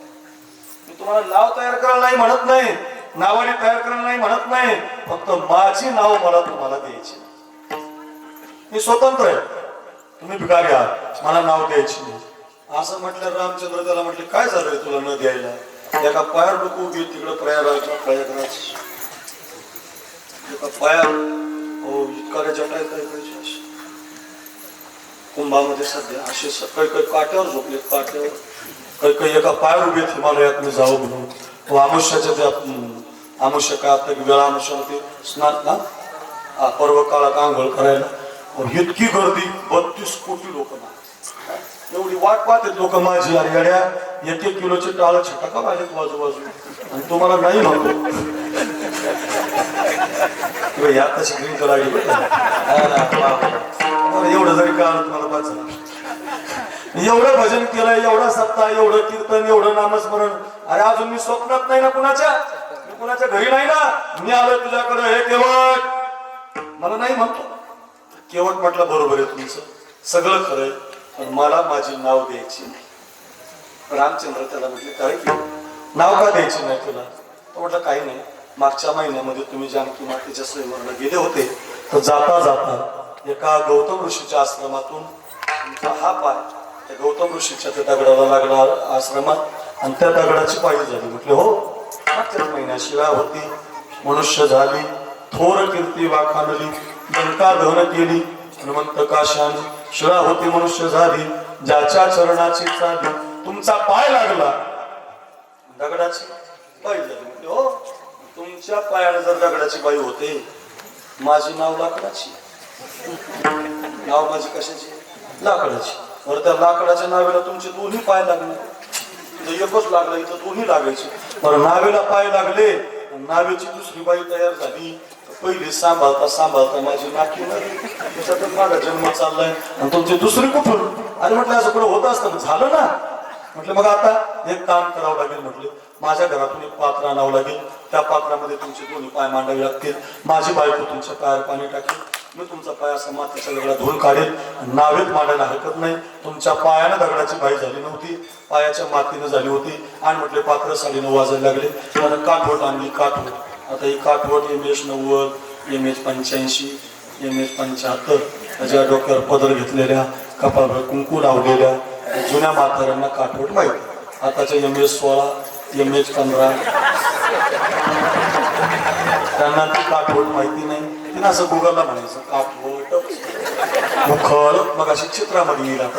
मी तुम्हाला नाव तयार करायला नाही म्हणत नाही, नावाने तयार करायला नाही म्हणत नाही, फक्त माझी नाव मला तुम्हाला द्यायची. मी स्वतंत्र आहे, तुम्ही भिकारी आहात, मला नाव द्यायची नाही. असं म्हटलं रामचंद्र त्याला म्हटले काय झालंय तुला न द्यायला? एका पायावर लोक उभी तिकडे प्रयागराजच्या प्रयागराज एका पायावर इतका जटाय काय कुंभामध्ये सध्या असे काही काही काट्यावर झोपले, काट्यावर काही काही एका पायावर उभे हिमालयात मी जाऊ म्हणून. व आमुष्याच्या त्या आमुष्य काळात वेळा आमुष्यामध्ये स्नान ना पर्व काळात आंघोळ करायला इतकी गर्दी, 32 कोटी लोक, एवढी वाट पाहते लोक माझी. आणि गाड्या 1-1 किलोचे टाळ छटाका माझ्यात बाजूबाजू, आणि तुम्हाला नाही म्हणतो या तशी ग्रीन लागली एवढं जरी काळ तुम्हाला वाचलं. एवढं भजन केलं, एवढा सप्ताह, एवढं कीर्तन, एवढं नामस्मरण. अरे अजून मी स्वप्नात नाही ना कुणाच्या, मी कुणाच्या घरी नाही ना. मी आलोय तुझ्याकडे, हे केवट मला नाही म्हणतो. केवट म्हटलं बरोबर आहे तुमचं, सगळं खरंय, पण मला माझी नाव द्यायची नाही. रामचंद्र त्याला म्हटले काय की नाव का द्यायची नाही तुला? तो म्हटलं काही नाही, मागच्या महिन्यामध्ये तुम्ही जानकी मातेच्या स्वयंवराला गेले होते, तर जाता जाता एका गौतम ऋषीच्या आश्रमातून तुमचा हा पाय त्या गौतम ऋषीच्या त्या दगडाला लागला आश्रमात, आणि त्या दगडाची पायी झाली. म्हटले हो, मागच्याच महिन्यात शिळा होती, मनुष्य झाली, थोर कीर्ती वाखाणली, लंका दहन केली, हनुमंत काशाने शिळा होती, मनुष्य झाली, ज्याच्या चरणाची चाली तुमचा पाय लागला, दगडाची बाई झाली. म्हणजे हो, तुमच्या पायाने जर दगडाची बाई होते, माझी नाव लाकडाची, नाव माझी कशाची? लाकडाची. बरं, त्या लाकडाच्या नावेला तुमचे दोन्ही पाय लागले, एकच लागला, इथं दोन्ही लागायचे. बरं, नावेला पाय लागले, नावेची दुसरी बाई तयार झाली, पहिली सांभाळता सांभाळता माझी नाकी लागली, त्याच्यातच माझा जन्म चाललाय, आणि तुमची दुसरी कुठून? आणि म्हटलं असं कुठं होत असतं, झालं ना. म्हटलं मग आता एक काम करावं लागेल, म्हटलं माझ्या घरातून एक पात्र आणावं लागेल, त्या पात्रामध्ये तुमचे दोन्ही पाय मांडावे लागतील, माझी बायको तुमच्या पायावर पाणी टाकेल, मी तुमचा पाय असा मातीच्या दगडात धुवून काढेल, नावेत मांडायला हरकत नाही. तुमच्या पायानं दगडाची बाई झाली नव्हती, पायाच्या मातीनं झाली होती. आणि म्हटले पात्र 9:30 वाजायला लागले, त्यानं काठवट आणली, काठवट. आता ही काठवट MS-90, MS-85, MS-75 त्याच्या डोक्यावर पदर घेतलेल्या, कपाळावर कुंकू लावलेल्या जुन्या म्हाताऱ्यांना काठवट माहिती. आताच्या MS-16, MS-15 त्यांना ती काठवट माहिती नाही. तिनं असं गुगलला म्हणायचं काठवट मुखर मग अशी चित्रामध्ये येईल आता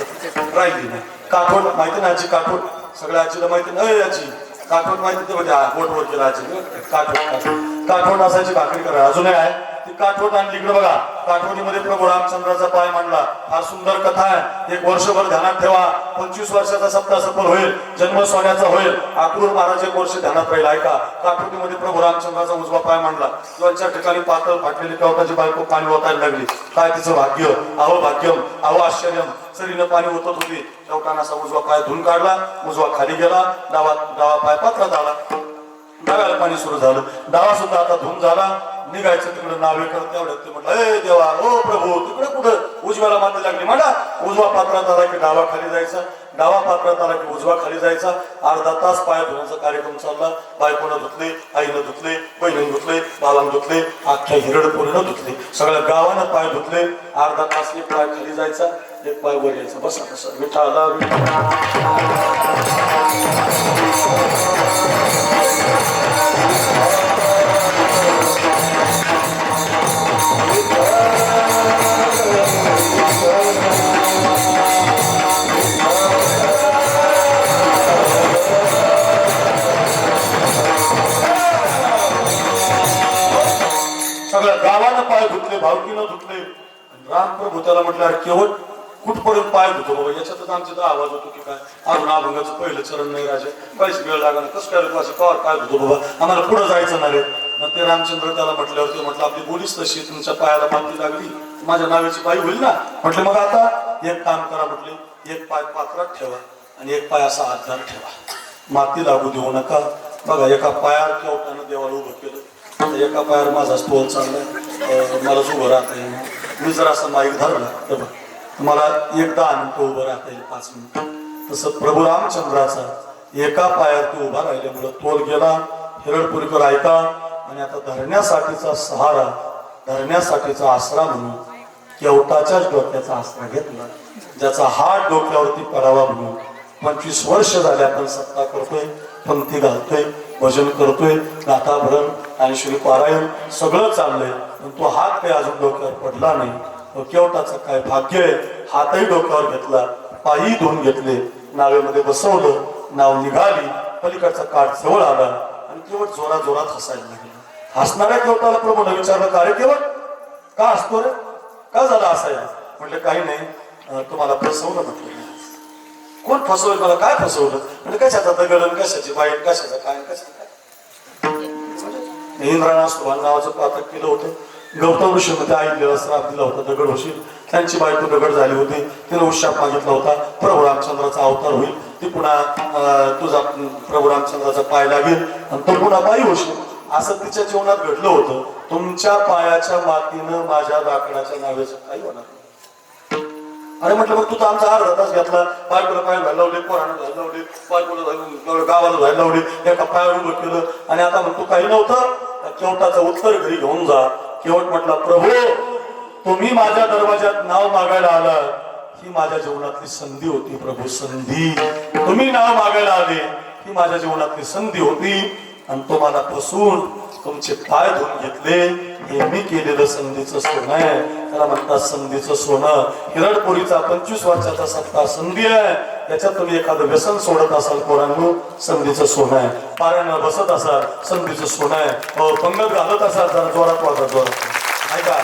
राहिली नाही. काठवट माहिती ना आजी? काठवट सगळ्या आजीला माहिती नाही आजी. काठवट माहिती ते म्हणजे बोट वर केला आजी. काठवट काठवट असायची भाकरी करा. अजूनही आहे ती काठवट आणली इकडे बघा. काठवटीमध्ये प्रभू रामचंद्राचा पाय मांडला. फार सुंदर कथा आहे. एक वर्षभर ध्यानात ठेवा. 25 वर्षाचा सप्ताह सफल होईल. जन्म सोन्याचा होईल. अक्रूर महाराज 1 वर्ष ध्यानात राहील. ऐका, काठवटीमध्ये प्रभू रामचंद्राचा उजवा पाय मांडला. 2-4 ठिकाणी पातळ फाटलेली कवटाची बायको पाणी ओतायला लागली. काय तिचं भाग्य! अहो भाग्यम, अहो आश्चर्यम. सरीनं पाणी ओतत होती. शेवटानं असा उजवा पाय धुवून काढला. उजवा खाली गेला. डावा पाय पात्रात आला. डाव्याला पाणी सुरू झालं. डावा सुद्धा आता धुवून झाला. निघायचं तिकडे नावे करत तेवढ्यात ते म्हटलं, ए देवा, ओ प्रभू, तिकडे कुठं उजव्याला माती लागली म्हणा. उजवा पात्रात आला की डावा खाली जायचा. डावा पात्रात आला की उजवा खाली जायचा. अर्धा तास पाय धुण्याचा कार्यक्रम चालला. बायकोनं धुतले, आईनं धुतले, बहिणीनं धुतले, बाबांना धुतले, अख्ख्या हिरडपुरीनं धुतले, सगळ्या गावानं पाय धुतले. अर्धा तास एक पाय खाली जायचा, एक पाय वर यायचा. बसा तसं विठाला सगळ्या गावानं पाय धुतले, भावकीनं धुतले. रामप्रभू त्याला म्हटलं, अरे केवळ कुठपर्यंत पाय धुतो बाबा? याच्यातच आमचा आवाज होतो की काय? अजून अभंगाचं पहिलं चरण नाही राजा, काहीच वेळ लागला. कसं काय रे कवर पाय धुतो बाबा? आम्हाला पुढे जायचं ना रे. मग ते रामचंद्र त्याला म्हटल्यावर ते म्हटलं, आपली बोलीच तशी, तुमच्या पायाला माती लागली, माझ्या नावाची बाई होईल ना. म्हटले मग आता एक काम करा. म्हटले एक पाय पात्रात ठेवा आणि एक पाय असा आधार ठेवा, माती लागू देऊ नका. बघा, एका पायावर केवटानं देवाला उभं केलं. एका पायावर माझा स्टोल चाललाय, मला उभं राहता येईल. मी जर असं माईक धरला तर मला एक 10 मिनिटं उभं राहता येईल, 5 मिनिटं. तसं प्रभू रामचंद्राचा एका पायावर उभा राहिल्यामुळं तोल गेला. हिरडपुरीकर ऐका, आणि आता धरण्यासाठीचा सहारा, धरण्यासाठीचा आसरा म्हणून केवटाच्याच डोक्याचा आसरा घेतला. ज्याचा हात डोक्यावरती पडावा म्हणून 25 वर्ष झाले आपण सत्ता करतोय, पंक्ती घालतोय, भजन करतोय, गाथाभरण आणि श्री पारायण सगळं चाललंय, पण तो हात काही अजून डोक्यावर पडला नाही. केवटाचं काय भाग्य आहे! हातही डोक्यावर घेतला, पायही धुवून घेतले, नावेमध्ये बसवलं, नाव निघाली, पलीकडचा काठ जवळ आला आणि केवट जोरात हसायला लागला. हसणाऱ्या केवटाला प्रभूने विचारलं, का रे केवट, का हसतो रे? का झालं हसायला? म्हटलं काही नाही, तुम्हाला फसवलं. म्हटलं कोण फसवलं? मला काय फसवलं? म्हणजे कशाचा दगड, कशाची बाईट, कशाचं काय, कशाचं काय. इंद्राणा सुभान नावाचं पातक केलं होतं. गौतम ऋषीमध्ये आईला श्राप दिला होता, दगड होशील. त्यांची बायको दगड झाली होती. तिने उशाप मागितला होता, प्रभू रामचंद्राचा अवतार होईल, ती पुन्हा तुझा प्रभू रामचंद्राचा पाय लागेल आणि तो पुन्हा बाई होशील. असं तिच्या जीवनात घडलं होतं. तुमच्या पायाच्या मातीनं माझ्या लाकडाच्या नावेचं काही होणार नाही. अरे म्हटलं, मग तू तर आमचा अर्धा तास घेतला. बायकोला पाय व्हायला लावले, पोरांना व्हायला लावले, बायकोला गावाला व्हायला लावले, एका पायावर उभं केलं आणि आता म्हणतो काही नव्हतं. केवटाचं उत्तर घरी घेऊन जा. केवट म्हटला, प्रभू तुम्ही माझ्या दरवाजात नाव मागायला आला, ही माझ्या जीवनातली संधी होती. प्रभू, संधी. तुम्ही नाव मागायला आले, ही माझ्या जीवनातली संधी होती आणि तुम्हाला फसवून तुमचे पाय धुवून घेतले. हे मी केलेलं संधीचं सोनं आहे. त्याला म्हणतात संधीचं सोनं. हिरडपुरीचा 25 वर्षाचा सप्ताह संधी आहे. याच्यात तुम्ही एखादं व्यसन सोडत असाल पोरांनो, संधीचं सोनं आहे. पारायणाला बसत असाल, संधीचं सोनं आहे. पंगत घालत असाल, जरा जोरात वाजत, जोरात ऐका.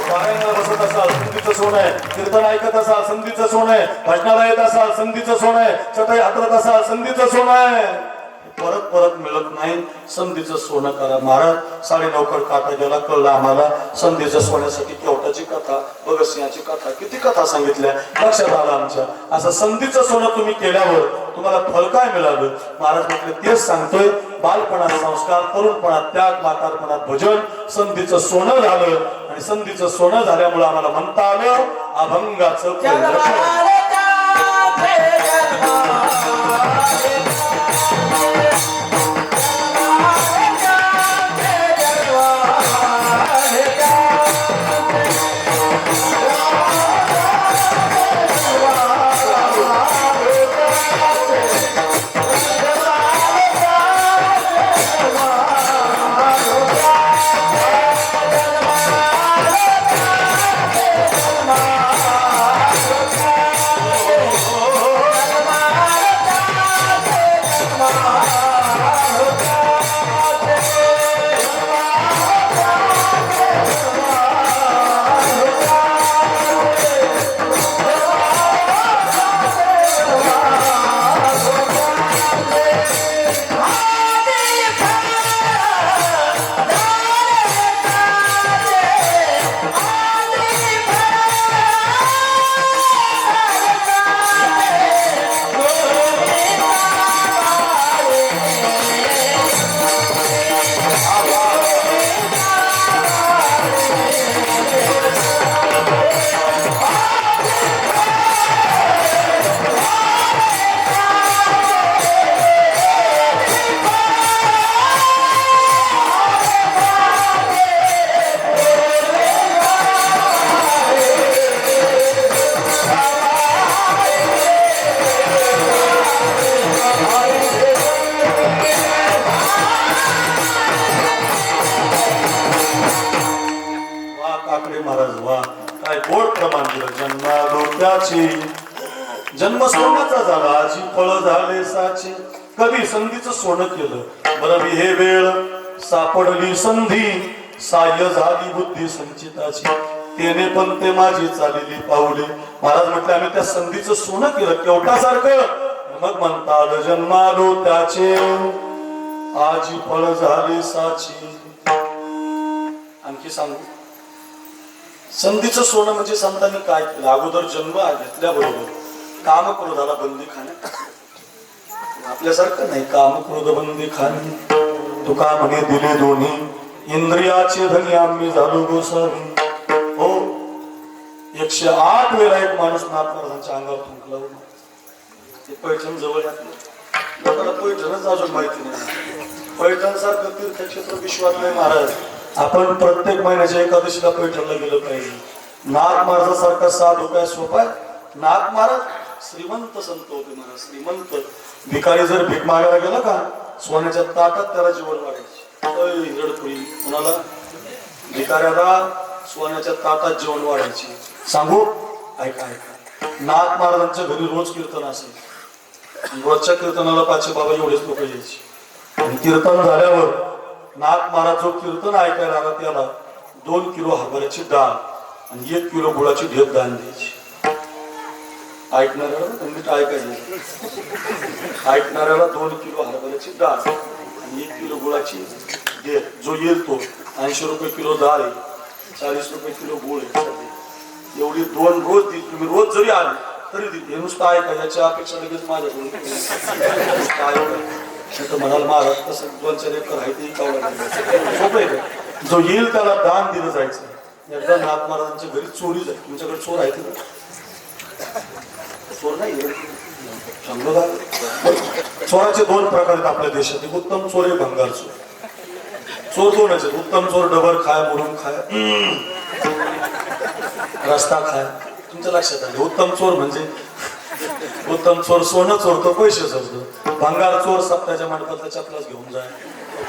पारायणाला बसत असाल, संधीचं सोनं आहे. कीर्तन ऐकत असाल, संधीचं सोनं आहे. भजनाला येत असाल, संधीचं सोनं आहे. चटई हातरत असाल, संधीचं सोनं आहे. परत परत मिळत नाही. संधीचं सोनं करा. महाराज 9:30 काटा गेला, कळलं आम्हाला. संधीचं सोन्यासाठी केवटाची कथा, भगतसिंहाची कथा, किती कथा सांगितल्या, लक्षात आलं आमच्या. असं संधीचं सोनं तुम्ही केल्यावर तुम्हाला फल काय मिळालं? महाराज म्हटले तेच सांगतोय. बालपणात संस्कार, तरुणपणात त्याग, म्हातारपणात भजन, संधीचं सोनं झालं. आणि संधीचं सोनं झाल्यामुळे आम्हाला म्हणता आलं अभंगाचं प्रमाण दिलं जन्मालो त्याचे जन्म सोन्याचा झाला आजी फळ झाले साचे कधी संधीचं सोनं केलं बरं हे वेळ सापडली संधी साह्य झाली बुद्धी संचिताची तेने पण ते माझी चाललेली पावले महाराज म्हटले आम्ही त्या संधीचं सोनं केलं केवटासारखं मग म्हणता आलं जन्मालो त्याचे आजी फळ झाले साची आणखी सांगू संधीचं सोनं म्हणजे संतांनी काय केलं अगोदर जन्म घेतल्याबरोबर काम क्रोधाला बंदी खाणे आपल्यासारखं नाही काम क्रोध बंदी खाणे तुका म्हणे दिले दोन्ही इंद्रियाचे धनी आम्ही झालो गोसावी हो 108 वेळा एक माणूस नाथ महाराजांच्या अंगावर थुंकला ते पैठण जवळ लोकांना पैठणच अजून माहिती नाही पैठण सारखं तीर्थक्षेत्र विश्वात नाही महाराज आपण प्रत्येक महिन्याच्या एकादशीला पैठणला गेलं पाहिजे नाथ महाराजासारखा साधू काय सोपा आहे नाथ महाराज श्रीमंत संत होते महाराज श्रीमंत भिकारी जर भीक मागायला गेला का सोन्याच्या ताटात त्याला जेवण वाढायचे हिरडपुरी कुणाला भिकाऱ्याला सोन्याच्या ताटात जेवण वाढायचे सांगू ऐका ऐका नाथ महाराजांच्या घरी रोज कीर्तन असेल रोजच्या कीर्तनाला पाचशे बाबा एवढेच लोक यायचे आणि कीर्तन झाल्यावर नाथ महाराज जो कीर्तन ऐकायला आला त्याला 2 किलो हरभऱ्याची डाळ आणि 1 किलो गुळाची ढेप दान द्यायची ऐकणाऱ्याला नीट ऐकायचं ऐकणाऱ्याला 2 किलो हरभऱ्याची डाळ आणि 1 किलो गुळाची ढेप जो येईल तो 80 रुपये किलो डाळ आहे 40 रुपये किलो गुळ आहे एवढी 2 रोज दिली तुम्ही रोज जरी आले तरी दिली हे नुसतं ऐका याच्या अपेक्षा लगेच माझ्याकडून म्हणाल महाराज तसं 2-4 एकर आहे ते सोपं आहे जो येईल त्याला दान दिलं जायचं एकदा नाथ महाराजांच्या घरी चोरी जाईल तुमच्याकडे चोर आहे का चोर नाही चोराचे 2 प्रकार आहेत आपल्या देशात एक उत्तम चोर आहे भंगार चोर 2च आहेत उत्तम चोर डबर खाय मुरुम खाय रस्ता खाय तुमच्या लक्षात आले उत्तम चोर म्हणजे उत्तम चोर सोनं चोरतो पैसे चोरतो भंगार चोर सप्त्याच्या मंडपातल्या चपलाच घेऊन जाय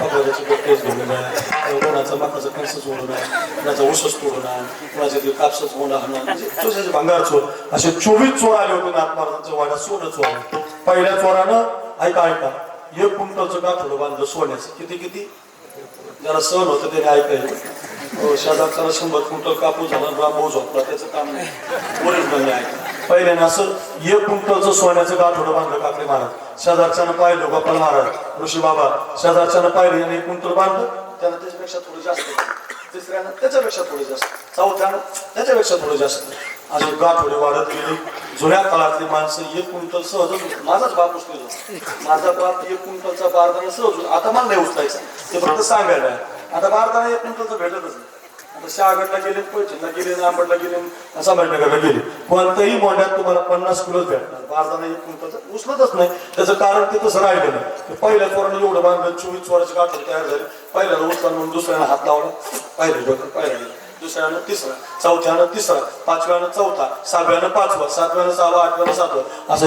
पगाराची पेटेच घेऊन जाय कोणाचा मकाचा कंस चोरून आहे कोणाचा ऊसच तोडून आहे कोणाच्या ते कापसच होणं म्हणजे भंगार चोर असे 24 चोर आले होते नाथ महाराजांच्या वाड्यात सोनं चोर पहिल्या चोरानं ऐका ऐका 1 क्विंटलचं गाठोडं बांधलं सोन्याचं किती ज्याला सहन होतं त्याने ऐकायचं शेजारचा 100 क्विंटल कापूस झाला रामभाऊ झोपला त्याचं काम नाही ओरिजिनल ऐका पहिल्यानं असं 1 क्विंटलचं सोन्याचं गाठोडं बांधलं काकडे महाराज शेजारच्यानं पाहिलं गोपाल महाराज ऋषी बाबा शेजारच्यानं पाहिलं याने 1 क्विंटल बांधलं त्यानं त्याच्यापेक्षा थोडं जास्त तिसऱ्यानं त्याच्यापेक्षा थोडं जास्त चौथ्यानं त्याच्यापेक्षा थोडं जास्त असे गाठोडे वाढत गेले जुन्या काळातली माणसं 1 क्विंटल सहज माझाच बाप उचलेला माझा बाप 1 क्विंटलचा बारदाना सहज आता मला नाही उचलायचा ते फक्त सांगायला आता बारदाना 1 क्विंटलचं भेटतच नाही आता शहागडला गेले पैठणला गेले नांबडला गेले संभाजीनगरला गेले कोणत्याही मोंड्यात तुम्हाला 50 किलोच भेटणार बारदाना 1 क्विंटलचं उचलतच नाही त्याचं कारण ते तसं राहिलं नाही पहिल्या चोरानं एवढं बांधलं 24 चोराचे गाठोडे तयार झाले पहिल्याला उचला म्हणून दुसऱ्यानं हात लावला पहिल्या दुसऱ्यानं तिसरा चौथ्यानं तिसरा पाचव्यानं चौथा 6व्यानं 5वा 7व्यानं 6वा 8व्यानं 7वा असं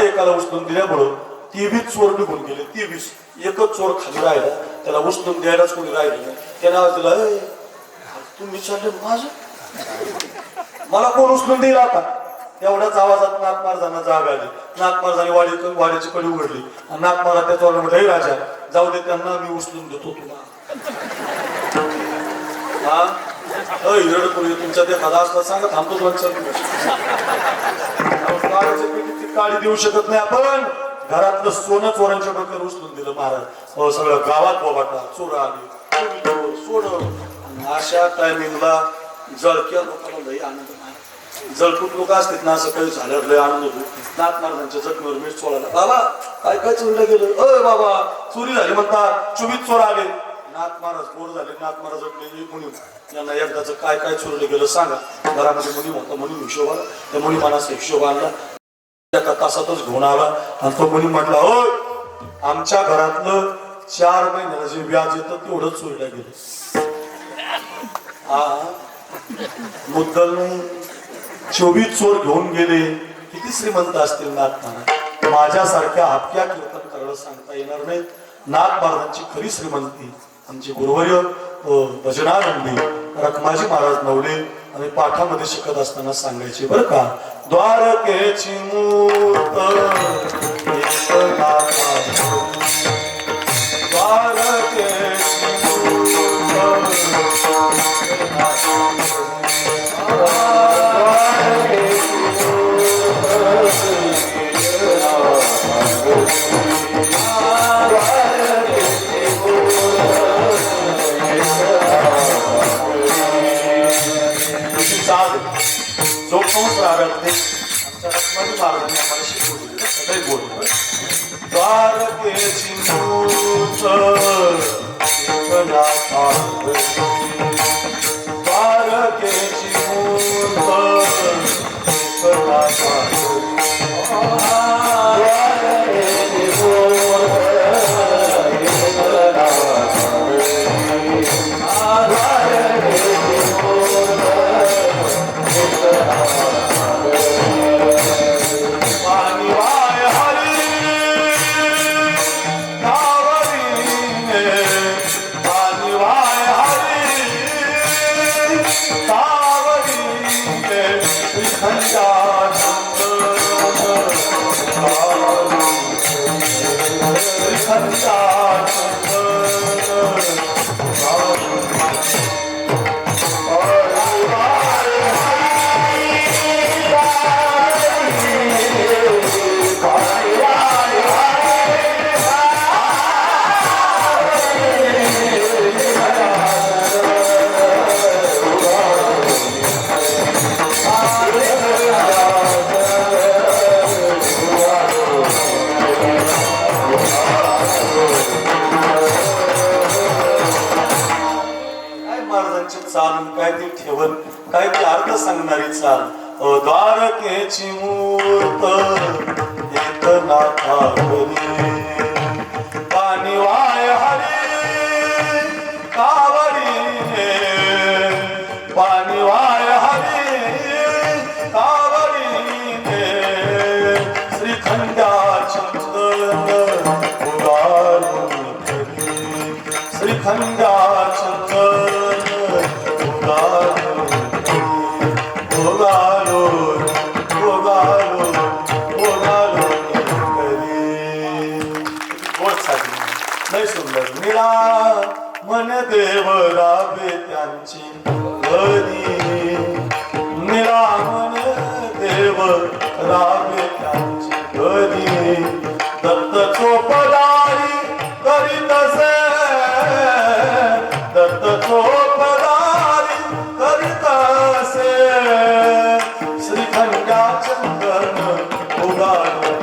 एकाला उचलून दिल्यामुळं 23 चोर निघून गेले 23 एकच चोर खाली राहिला त्याला उचलून द्यायलाच कोणी राहिले नाही त्याने आवाज दिला तुम्ही चालले माझं मला कोण उचलून देईल आता एवढ्याच आवाजात नाथ महाराजांना जाग आली नाथ महाराजांनी वाड्याची कडी उघडली आणि नाथ महाराज त्या चोराला म्हटलं हे राजा जाऊ दे त्यांना मी उचलून देतो तुला हा हिरडपुरी तुमच्या ते खादा असला सांगा थांबतो काळी देऊ शकत नाही आपण घरातलं सोनं चोरांच्या डोक्यावर उचलून दिलं महाराज सगळं गावात बोबाटा चोर आली सोड अशा टायमिंगला जळक्या लोकांना लई आनंद महाराज जळकूट लोक असतात ना असं काही झाल्यावर लय आनंद होतो नाथ महाराजांच्या जखमीवर मीठ चोरायला बाबा काय चोरीला गेलं अय बाबा चोरी झाली म्हणतात 24 चोर आले नाथ महाराज बोर झाले नाथ महाराज मुनी यांना एकदाच काय चोरलं गेलं सांगा घरामध्ये मुनी होता म्हणून हिशोब आला त्या मुनी मनाचा हिशोब आणला एका तासातच घेऊन आला आणि तो मुनी म्हटला हो आमच्या घरातलं 4 महिन्याला जे व्याज येतं तेवढंच चोरीला गेलं हा मुद्दल नाही 24 चोर घेऊन गेले किती श्रीमंत असतील नाथ महाराज माझ्यासारख्या हपक्या कीर्तन करायला सांगता येणार नाही नाथ महाराजांची खरी श्रीमंती आमचे गुरुवर्य भजनानंदी रखमाजी महाराज नवले आणि पाठामध्ये शिकत असताना सांगायचे बरं का. द्वारकेची मूर्त एकनाथा द्वारकेची मूर्त जो कंस रागते आमच्या रत्नाजी महाराजांनी आम्हाला शिकवलेलं सगळे बोल. द्वारकेची मूर्त एकनाथा द्वारकेची मूर्त एकनाथा काय ते ठेवण काय ते अर्थ सांगणारी चाल. द्वारकेची मूर्त एकनाथा पाणी वाय हरी कावडी पाणी वाय हरी कावडी श्रीखंडा चंदन उगारून श्रीखंडा चंदन मन देव राबे त्यांची घरी निळा मन देव राबे त्यांची घरी दत्त चोपदारी करीत असे दत्त चोपदारी करीत असे श्रीखंडा चंदन उगाडली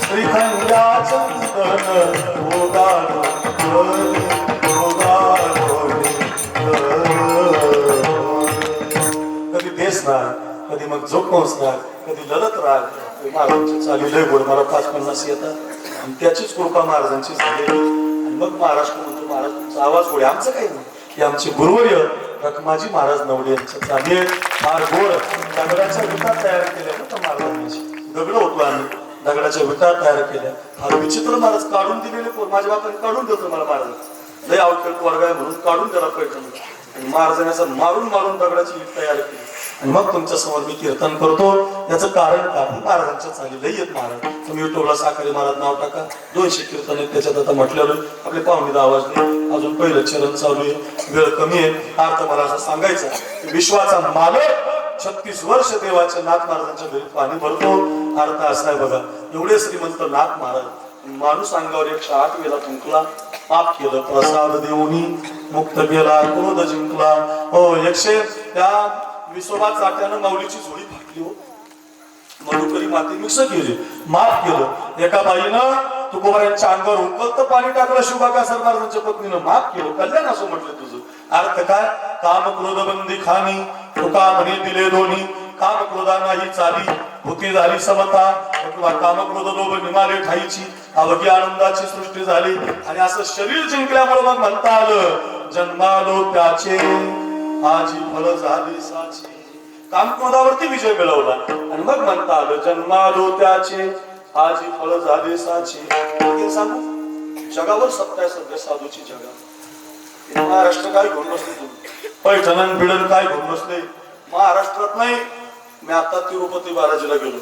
श्रीखंडा चंदन कधी देसणार कधी मग झोपवसणार कधी लढत राग महाराजांची चाली लय गोड मला 5-50 येतात आणि त्याचीच कृपा महाराजांची झालेली. आणि मग महाराष्ट्र म्हणतो महाराज तुमचा आवाज गोड आमचं काही नाही की आमचे गुरुवर्य रखमाजी महाराज नवडे यांच्या चाली फार गोड दगडाच्या विटा तयार केल्या होत्या महाराजांनी. दगड होतो आम्ही दगडाच्या विटा तयार केल्या फार विचित्र महाराज काढून दिलेले माझ्या बापाने काढून देतो मला महाराज लय अवकल्प वर्ग आहे म्हणून काढून त्याला पैठण आणि महाराजांनी असं मारून मारून दगडाची वीट तयार केली. आणि मग तुमच्या समोर मी कीर्तन करतो. याचं कारण काय महाराजांच्या चाली लई येत महाराज तुम्ही युट्यूबला साखरे महाराज नाव टाका 200 कीर्तन आहेत त्याच्यात आता म्हटलेलं आपले पाहुणीला आवाज नाही अजून पहिलं चरण चालू आहे वेळ कमी आहे. अर्थ मला असं सांगायचा की विश्वाचा मालक 36 वर्ष देवाच्या नाथ महाराजांच्या घरी पाणी भरतो. अर्थ असा आहे बघा एवढे श्रीमंत नाथ महाराज माणूस अंगावर 108 वेळा थुंकला पाप केलं प्रसाद देऊनी मुक्त केला क्रोध जिंकला. हो 100 त्या विसोबा चाट्यानं माऊलीची झोळी फाटली हो मधुकरी माती मिक्स केली माफ केलं. एका बाईनं तुकोबारांच्या अंगावर उकळतं पाणी टाकलं शिवबागा महाराजांच्या पत्नीनं माफ केलं कल्याण असं म्हटलं तुझं. अर्थ काय काम क्रोध बंदी खानी तुका म्हणे दिले दोन्ही काम क्रोधा नाही चाली होती झाली समता किंवा काम क्रोध लोभ निमाले ठाईची अवघी आनंदाची सृष्टी झाली. आणि असं शरीर जिंकल्यामुळे मग म्हणता आलं जन्मालो त्याचे आजी फळ झाली साची. कामक्रोधावरती विजय मिळवला आणि मग म्हणता आलं जन्मालो त्याचे आजी फळ झाली साची. सांगू जगावर सत्ता आहे सध्या साधूची जगा महाराष्ट्र काय घेऊन बसले तुम्ही पैठण बिडन काय घेऊन बसले. महाराष्ट्रात नाही, मी आता तिरुपती बालाजीला गेलो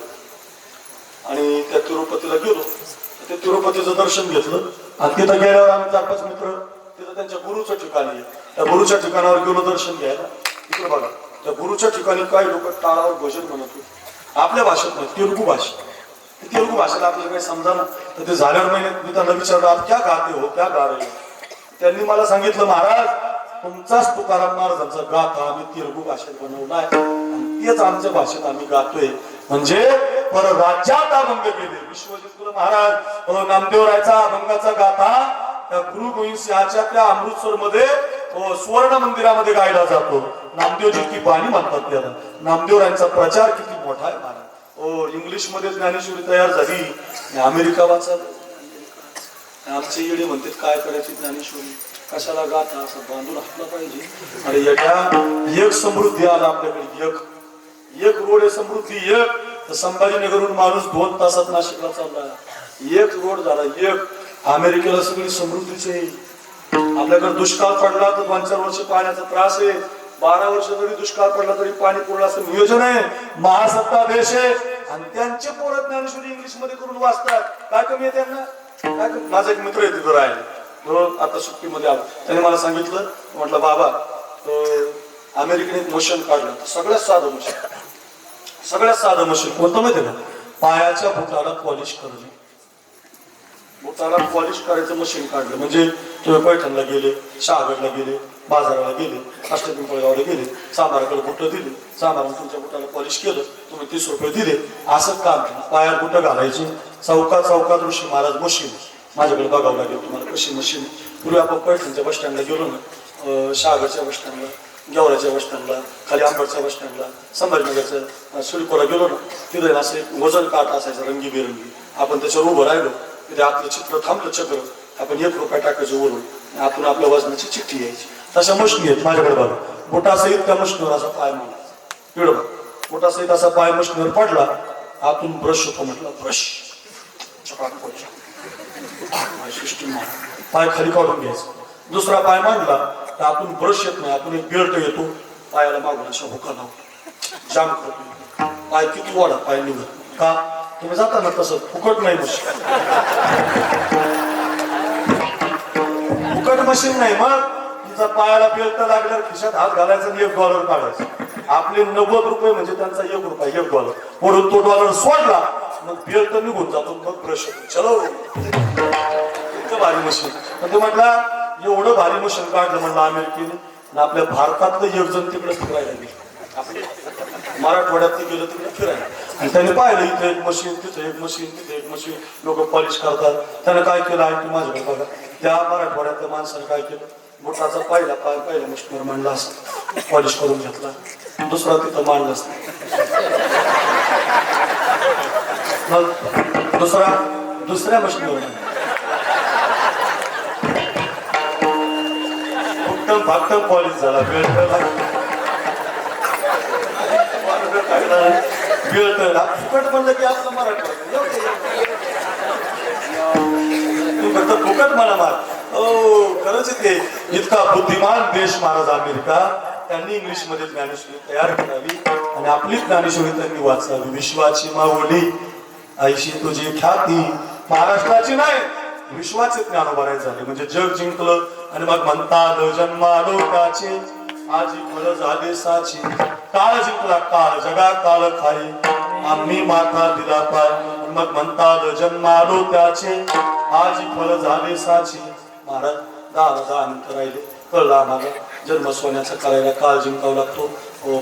आणि त्या तिरुपतीला गेलो, ते तिरुपतीचं दर्शन घेतलं आणि तिथं गेल्यावर आम्ही 4-5 मित्र तिथं त्यांच्या गुरुचं ठिकाण आहे, त्या गुरुच्या ठिकाणावर गेलो दर्शन घ्यायला. इकडे बघा, त्या गुरुच्या ठिकाणी काही लोक टाळावर भजन म्हणत होते, आपल्या भाषेत नाही, तेलुगू भाषेत. तेलुगू भाषेला आपल्याला काही समजा ना, तर ते झाल्यावर मी त्यांना विचारलं, आप क्या गाते हो, क्या गा रहे हो. त्यांनी मला सांगितलं, महाराज तुमचाच तुकाराम महाराजांचा गाथा आम्ही तेलुगू भाषेत बनवलाय आणि तेच आमच्या भाषेत आम्ही गातोय. म्हणजे परराज्यात अभंग केले. विश्वजित महाराज नामदेवरायचा अभंगाचा गाथा त्या गुरु गोविंद सिंहाच्या त्या अमृतसर मध्ये सुवर्ण मंदिरामध्ये गायला जातो. नामदेवजी की बाणी म्हणतात त्याला. नामदेवरायांचा प्रचार किती मोठा आहे महाराज. इंग्लिश मध्ये ज्ञानेश्वरी तयार झाली, अमेरिका वाचा. आमचे येडे म्हणतात काय करायची ज्ञानेश्वरी, कशाला गाथा असं बांधून हातला पाहिजे. अरे येड्या, एक समृद्धी आला आपल्याकडे, एक रोड आहे समृद्धी. एक तर संभाजीनगरहून माणूस 2 तासात नाशिकला चालला, एक रोड झाला. एक अमेरिकेला सगळी समृद्धीच आहे. आपल्याकडे दुष्काळ पडला तर 2-4 वर्ष पाण्याचा त्रास आहे, 12 वर्ष जरी दुष्काळ पडला तरी पाणी पुरलं असं नियोजन आहे. महासत्ता देश आहे आणि त्यांचे पोरं ज्ञानेश्वरी इंग्लिश मध्ये करून वाचतात. काय कमी आहे त्यांना? काय कमी? माझा एक मित्र आहे तिथं राहायला, तो आता सुट्टीमध्ये आला. त्याने मला सांगितलं, म्हटलं बाबा अमेरिकेने एक मशीन काढलं, सगळ्यात साधं मशीन कोणतं माहिती का? पायाच्या बुटाला पॉलिश करणे. बुटाला पॉलिश करायचं मशीन काढलं. म्हणजे तुम्ही पैठणला गेले, शहागडला गेले, बाजाराला गेले, अष्टपिंपळगावला गेले, सामाराकडे बुटं दिली, सामाराने तुमच्या बुटाला पॉलिश केलं, तुम्ही 30 रुपये दिले. असं काम केलं. पायात बुटं घालायची. चौकात ऋषी महाराज मशीन माझ्याकडे बघावं लागेल तुम्हाला कशी मशीन. पूर्वी आपण पैठणच्या बस स्टँडला गेलो ना, शहागडच्या बस स्टँडला, गेवराच्या बस स्टँडला, खाली आंबडच्या बस स्टँडला, संभाजीनगरच्या सिडकोला गेलो ना, तिथे असे वजन काट असायचं रंगीबेरंगी. आपण त्याच्यावर उभं राहिलो, तिथे आपलं चित्र थांबलं चक्र, आपण 1 रुपया टाकायचं वरून, आतून आपल्या वजनाची चिठ्ठी यायची. तशा मशनी आहेत माझ्याकडे बघा. बोटासहित त्या मशनीवर असा पाय मांडायचा. इकडं बघ, बोटासहित असा पाय मशनीवर पडला, आतून ब्रश होतो, म्हटलं ब्रश पाय खाली काढून घ्यायचा. दुसरा पाय मांडला तर आतून ब्रश येत नाही, आतून एक बेल्ट येतो, पायाला मागून अशा हुका लावतो, जाम करतो. पाय किती वाढा, पाय निघत का? तुम्ही जाता ना तसं फुकट नाही मशीन, फुकट मशीन नाही. मग तिचा पायाला बेल्ट लागल्यावर खिशात हात घालायचा आणि $1 काढायचा. आपले 90 रुपये म्हणजे त्यांचा $1, $1. म्हणून तो डॉलर सोडला, मग बेल्ट निघून जातो, मग ब्रश होतो. चलो इतकं भारी मशीन. पण ते म्हटला एवढं भारी मशीन काढलं म्हणलं अमेरिकेने. आपल्या भारतातलं एक जण तिकडे फिरायला गेलं, मराठवाड्यात गेलं तिकडे फिरायला, आणि त्याने पाहिलं इथे एक मशीन, तिथे एक मशीन, तिथे एक मशीन, लोक पॉलिश करतात. त्याने काय केलं आहे माझ्याकडे बघा. त्या मराठवाड्यातल्या माणसाने काय केलं, बोटाचा पहिला मशीनवर मांडला असं पॉलिश करून घेतला, दुसरा तिथं मांडलाच नाही. मग दुसऱ्या मशीनवर फक्त पॉलिश झाला. फुकट म्हणलं की आपलं मराठवाडा फक्त फुकट मला मार. खरंच ते इतका बुद्धिमान देश महाराज अमेरिका, त्यांनी इंग्लिश मध्ये ज्ञानेश्वरी तयार करावी आणि आपली ज्ञानेश्वरी त्यांनी वाचावी. विश्वाची माऊली आईशी तुझी ख्याती, महाराष्ट्राची नाही विश्वाचे ज्ञान उभारायचे झाले. म्हणजे जग जिंकलं आणि मग म्हणतात जन्मालो त्याचे आजी फळ झाले साची. काळ जिंकला काळ, जगा काळ खाई, आम्ही माथा दिला पाय. मग म्हणतात जन्मालो त्याचे आजी फळ झाले साची. महाराज 10 मिनिटं राहिले, कळलं आम्हाला जन्म सोन्याचा करायला काळ जिंकावं लागतो,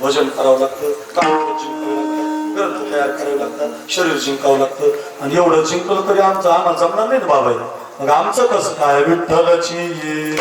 भजन करावं लागतं, काळ जिंकावं लागतं, ग्रंथ तयार करावे लागतात, शरीर जिंकावं लागतं. आणि एवढं जिंकलं तरी आम्हाला जमणार नाही ना बाबा. मग आमचं कसं काय? विठ्ठलची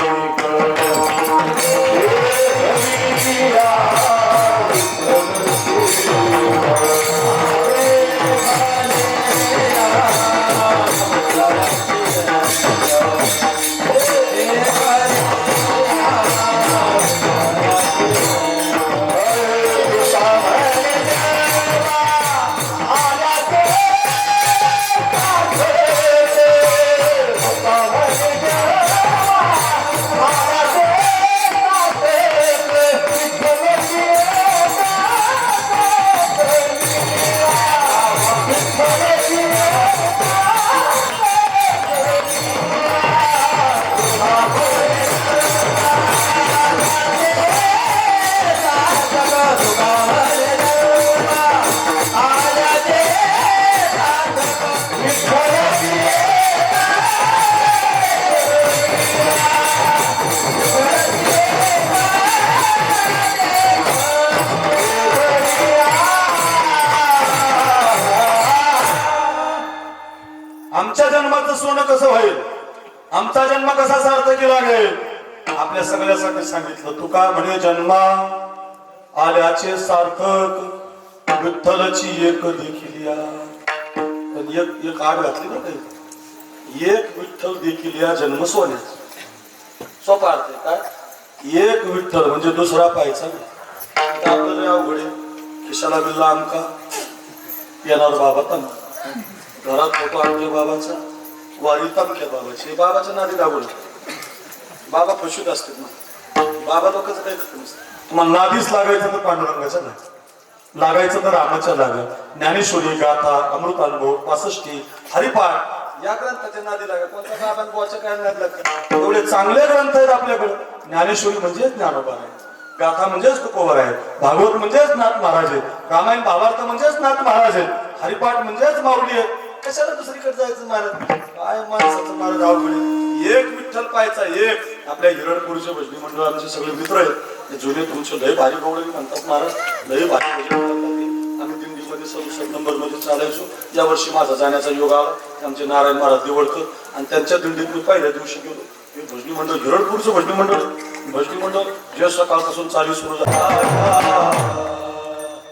सोनं कसं होईल, आमचा जन्म कसा सार्थकी लागेल, आपल्या सगळ्यासाठी सांगितलं. तुका म्हणे जन्मा आल्याचे सार्थक विठ्ठलची एक देखील या. पण एक आड घातली ना काही, एक विठ्ठल देखील या जन्म सोन्याचा. सोपा अर्थ आहे काय, एक विठ्ठल म्हणजे दुसरा पाहायचा नाही. आपल्याला अवघड आहे, खिशाला बिल्ला आमका येणार बाबा तमका, घरात फोटो आणले बाबाचा, वारी तमक्या बाबाची, बाबाच्या नादी लागून बाबा पशुत असतात ना. बाबा लोकांचं काही नसतं. तुम्हाला नादीच लागायचं तर पांडुरंगाच्या लाग, लागायचं तर रामाच्या लाग. ज्ञानेश्वरी, गाथा, अमृतानुभव, पासष्टी, हरिपाठ या ग्रंथाच्या नादी लागा. कोणत्या बाबांना बोवाच्या काय नादी लागतात. एवढे चांगले ग्रंथ आहेत आपल्याकडे. ज्ञानेश्वरी म्हणजे ज्ञानोबा आहे, गाथा म्हणजेच तुकोबर आहे, भागवत म्हणजेच नाथ महाराज आहेत, रामायण भावार्थ म्हणजेच नाथ महाराज आहेत, हरिपाठ म्हणजेच माऊली आहेत. कशाला दुसरीकडे जायचं महाराज, काय माणसाचं महाराज अवघड. एक विठ्ठल पाहायचा. एक आपल्या हिरणपूरचे भजनी मंडळ आमचे सगळे मित्र आहेत, जुने तुमचे लय भारी गवळी म्हणतात महाराज, लय भारी भजन म्हणतात. आम्ही दिंडीमध्ये 67 नंबरमध्ये चालायचो. या वर्षी माझा जाण्याचा योग आला. आमचे नारायण महाराज देवळकर आणि त्यांच्या दिंडीत मी पहिल्या दिवशी गेलो. हे भजनी मंडळ हिरणपूरचं भजनी मंडळ, भजनी मंडळ जे सकाळपासून चाली सुरू झाली,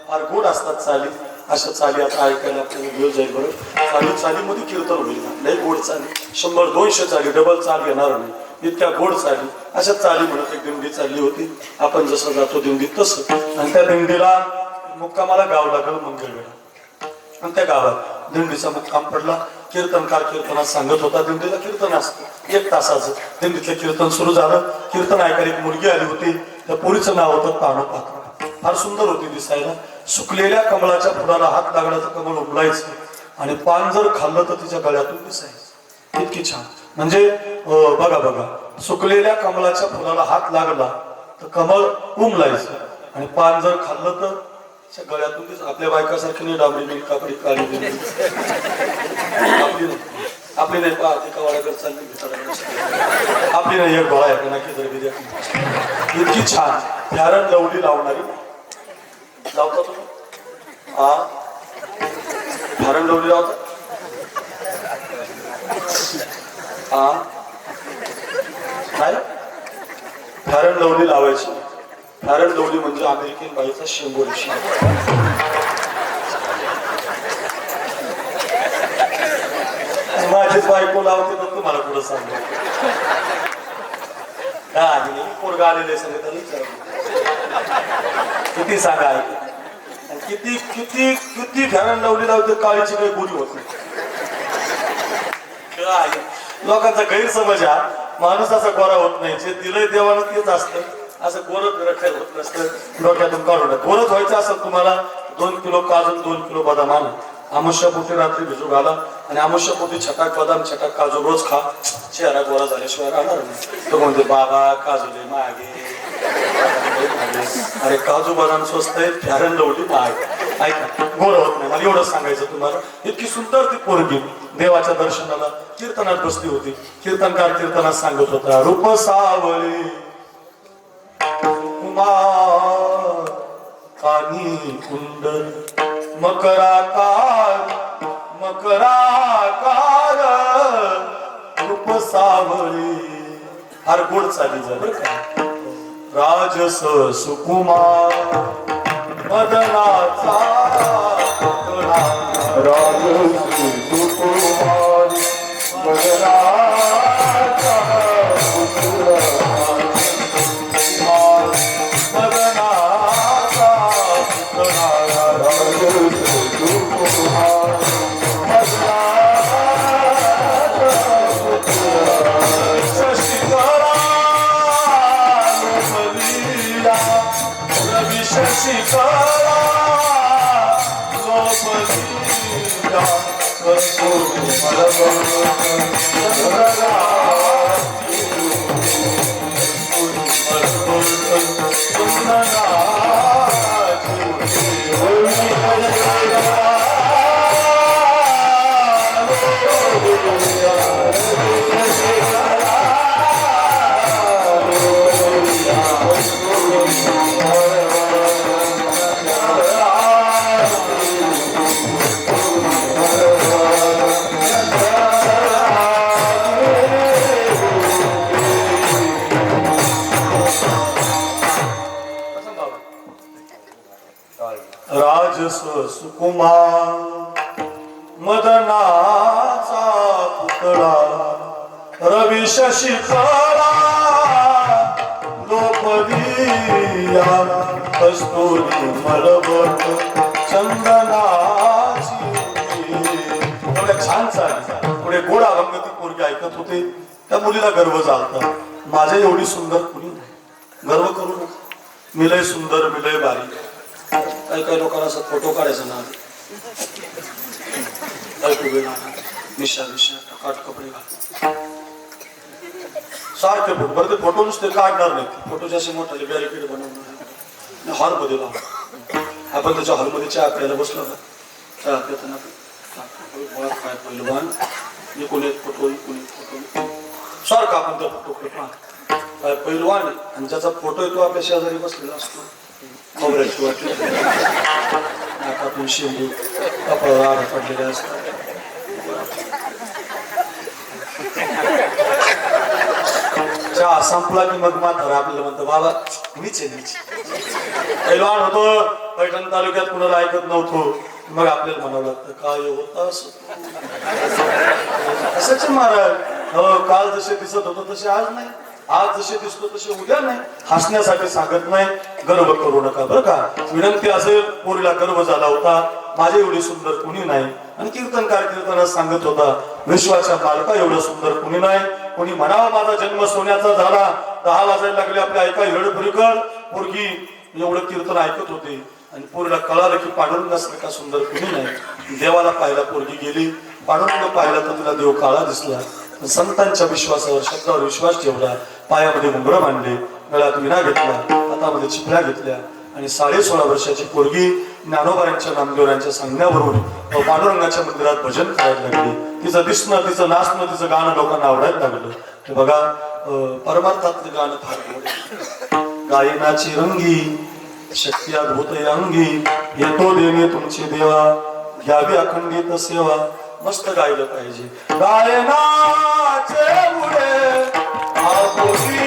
फार गोड असतात चाली. अशा चाली आता ऐकायला आपल्याला वेळ जाईल. बरं चालीमध्ये कीर्तन होईल ना, लय गोड चाली, 100-200 चाली, डबल चाल येणार नाही, इतक्या गोड चाली. अशा चाली म्हणत एक दिंडी चालली होती. आपण जसं जातो दिंडीत तसं. आणि त्या दिंडीला मुक्कामाला गाव लागलं मंगळवेढा. आणि त्या गावात दिंडीचा मुक्काम पडला. कीर्तनकार कीर्तनात सांगत होता. दिंडीला कीर्तन असतं 1 तासाचं. दिंडीतलं कीर्तन सुरू झालं. कीर्तन ऐकायला एक मुलगी आली होती. त्या पोरीचं नाव होतं पाणोपात्र. फार सुंदर होती दिसायला. सुकलेल्या कमळाच्या फुलाला हात लागला तर कमळ उमलायचं आणि पान जर खाल्लं तर तिच्या गळ्यातून दिसायचं. इतकी छान. म्हणजे बघा, सुकलेल्या कमळाच्या फुलाला हात लागला तर कमळ उमलायचं आणि पान जर खाल्लं तर तिच्या गळ्यातून दिसायचं. आपल्या बायकासारखी नाही डांबरी नाही, कापडी काळी आपली नाही. पाहते कवाड्याकडे चालली, आपली नाही. एक गोळा आहे ना की जर विद्या इतकी छान फॅरन लवली लावणारी. लावता तुम्ही? हा, फॅरन लवली लावता? हा नाही, फॅरन लवली लावायची. फॅरन लवली म्हणजे अमेरिकन बाईचा शेंगोरी. माझीच बायको लावते तर तुम्हाला पुढं सांगतो. पोरगा आलेले सगळे तर विचार किती सांगा. किती किती किती फॅरन लावली लावते, काळीची काही गोरी होत नाही. लोकांचा गैरसमज हा, माणूस असा गोरा होत नाही. जे दिलंय देवानं तेच असतं. असं गोरत रखेल होत नसतं. डोक्यातून काढून गोरत व्हायचं असेल तुम्हाला 2 किलो काजू 2 किलो बदाम आणा. अमावस्यापोटी रात्री भिजू घाला आणि अमावस्यापोटी छटाक बदाम छटाक काजू रोज खा. चेहरा गोरा झाल्याशिवाय राहणार नाही. तो म्हणते बाबा काजूले मागे. अरे काजू बदाम स्वस्त आहे, फॅरन लवली महाग. ऐका, गोर होत नाही. मला एवढंच सांगायचं तुम्हाला. इतकी सुंदर ती पोरगी देवाच्या दर्शनाला कीर्तनात बसली होती. कीर्तनकार कीर्तनात सांगत होता. रूप सावळी कुमार कानी कुंडल मकराकार मकराकार रूप सावळी. फार गोड चाली झालं का. राजस सुकुमार मदनाचा राजस सुकुमार मदनाचा मदनाचा राजस सुकुमार शशिकला लोपलीला कस्तुरी मला सुकुमार मदनाचा पुतळा रवी शशी कळा लोपदिया कस्तुरी मलबट चंदनाची एवढ्या छान चाली पुढे गोड अभंग ती पोरगी ऐकत होते. त्या मुलीला गर्व झालता, माझ्या एवढी सुंदर कुणी नाही, गर्व करू नका, मी लय सुंदर, मी लय बारीक. काही काही लोकांना असं फोटो काढायचा ना, मिशा मिशा काट कपडे घाल सारखे फोटो, बरं ते फोटो नुसते काढणार नाही, फोटोचे असे मोठाले बॅरिकेड बनवणार हॉलमध्ये लावून. आपण त्याच्या हॉलमध्ये चहा प्यायला बसलो ना, चहा पिताना काय पहिलवान इकून एक फोटो इकून एक फोटो सारखा आपण त्या फोटो काय पहिलवान आणि ज्याचा फोटो येतो आपल्या शेजारी बसलेला असतो खोबऱ्याची वाटली नाकातून शेंडू कपाळावर आड पडलेले असतात. चहा संपला की मग म्हातारा आपल्याला म्हणतो बाबा मीच आहे मीच. पहिलवान होतो पैठण तालुक्यात कुणाला ऐकत नव्हतो, मग आपल्याला म्हणावं लागतं काय होतं असंच महाराज. हो काल जसे दिसत होतो तसे आज नाही, आज जसे दिसतो तसे उद्या नाही. हसण्यासाठी सांगत नाही, गर्व करू नका बरं का. विनंती असेल, पोरीला गर्व झाला होता माझे एवढी सुंदर कुणी नाही. आणि कीर्तनकार कीर्तनात सांगत होता विश्वाच्या मालका एवढं सुंदर कुणी नाही. कोणी म्हणावं माझा जन्म सोन्याचा झाला, 10 वाजायला लागले आपल्या ऐका हिरडपुरीकर. पोरगी एवढं कीर्तन ऐकत होते आणि पोरीला कळालं की पांडुरंगासारखा सुंदर कुणी नाही. देवाला पाहायला पोरगी गेली, पांडुरंग पाहिला तर तिला देव काळा दिसला. संतांच्या विश्वासावर शब्दावर विश्वास ठेवला, पायामध्ये घुंगरं बांधले, गळ्यात विणा घेतला, हातामध्ये चिपळ्या घेतल्या आणि 16.5 वर्षाची पोरगी ज्ञानोबांच्या नामदेवरांच्या सांगण्यावरून पांडुरंगाच्या मंदिरात भजन करायला लागली. तिचं दिसणं, तिचं नाचणं, तिचं गाणं लोकांना आवडायला लागलं. हे बघा परमार्थातलं गाणं फार गोड. गायनाची रंगी शक्ती अद्भुत अंगी येतो देणे तुमची देवा, घ्यावी अखंडित सेवा. मस्त गायलं पाहिजे. गायनाचे मुळे आपुली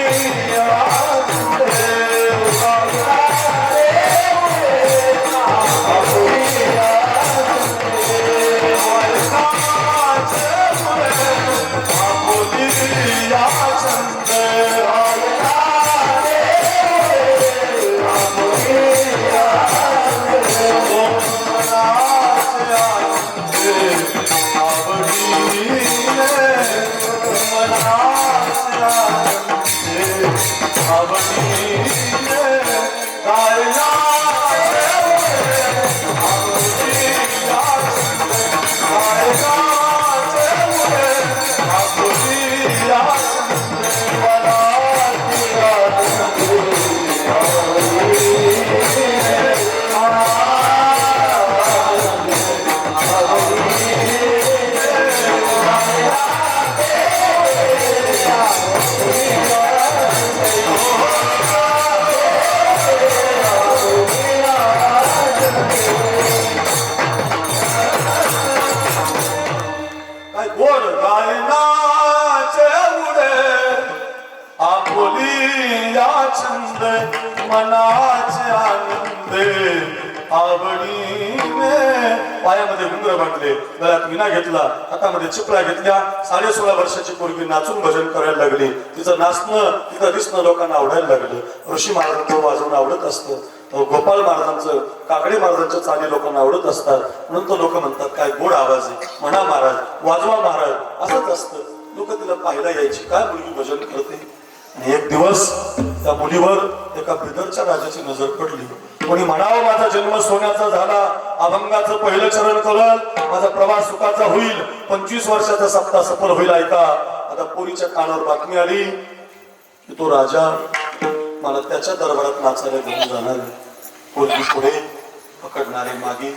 छंद मनाचे आनंदे आवडीने. पायामध्ये घुंगर बांधले, गळ्यात विणा घेतला, हातामध्ये चिपळ्या घेतल्या. 16.5 वर्षाची पोरगी नाचून भजन करायला लागली. तिचं नाचणं, तिचं दिसणं लोकांना आवडायला लागलं. ऋषी महाराजांचं वाजवून आवडत असतं, गोपाळ महाराजांचं, काकडे महाराजांच्या चाली लोकांना आवडत असतात. म्हणून तो लोक म्हणतात काय गोड आवाज आहे, म्हणा महाराज, वाजवा महाराज. असंच असतं, लोक तिला पाहायला यायची, काय मुलगी भजन करते. आणि एक दिवस त्या मुलीवर एका बिदरच्या राजाची नजर पडली. कोणी म्हणावं माझा जन्म सोन्याचा झाला, अभंगाचं पहिलं चरण कळल, माझा प्रवास सुखाचा होईल, 25 वर्षाचा सप्ताह सफल होईल. ऐका, आता पोरीच्या कानावर बातमी आली की तो राजा मला त्याच्या दरबारात नाचायला घेऊन जाणार. पोरगी पुढे पकडणारे मागे,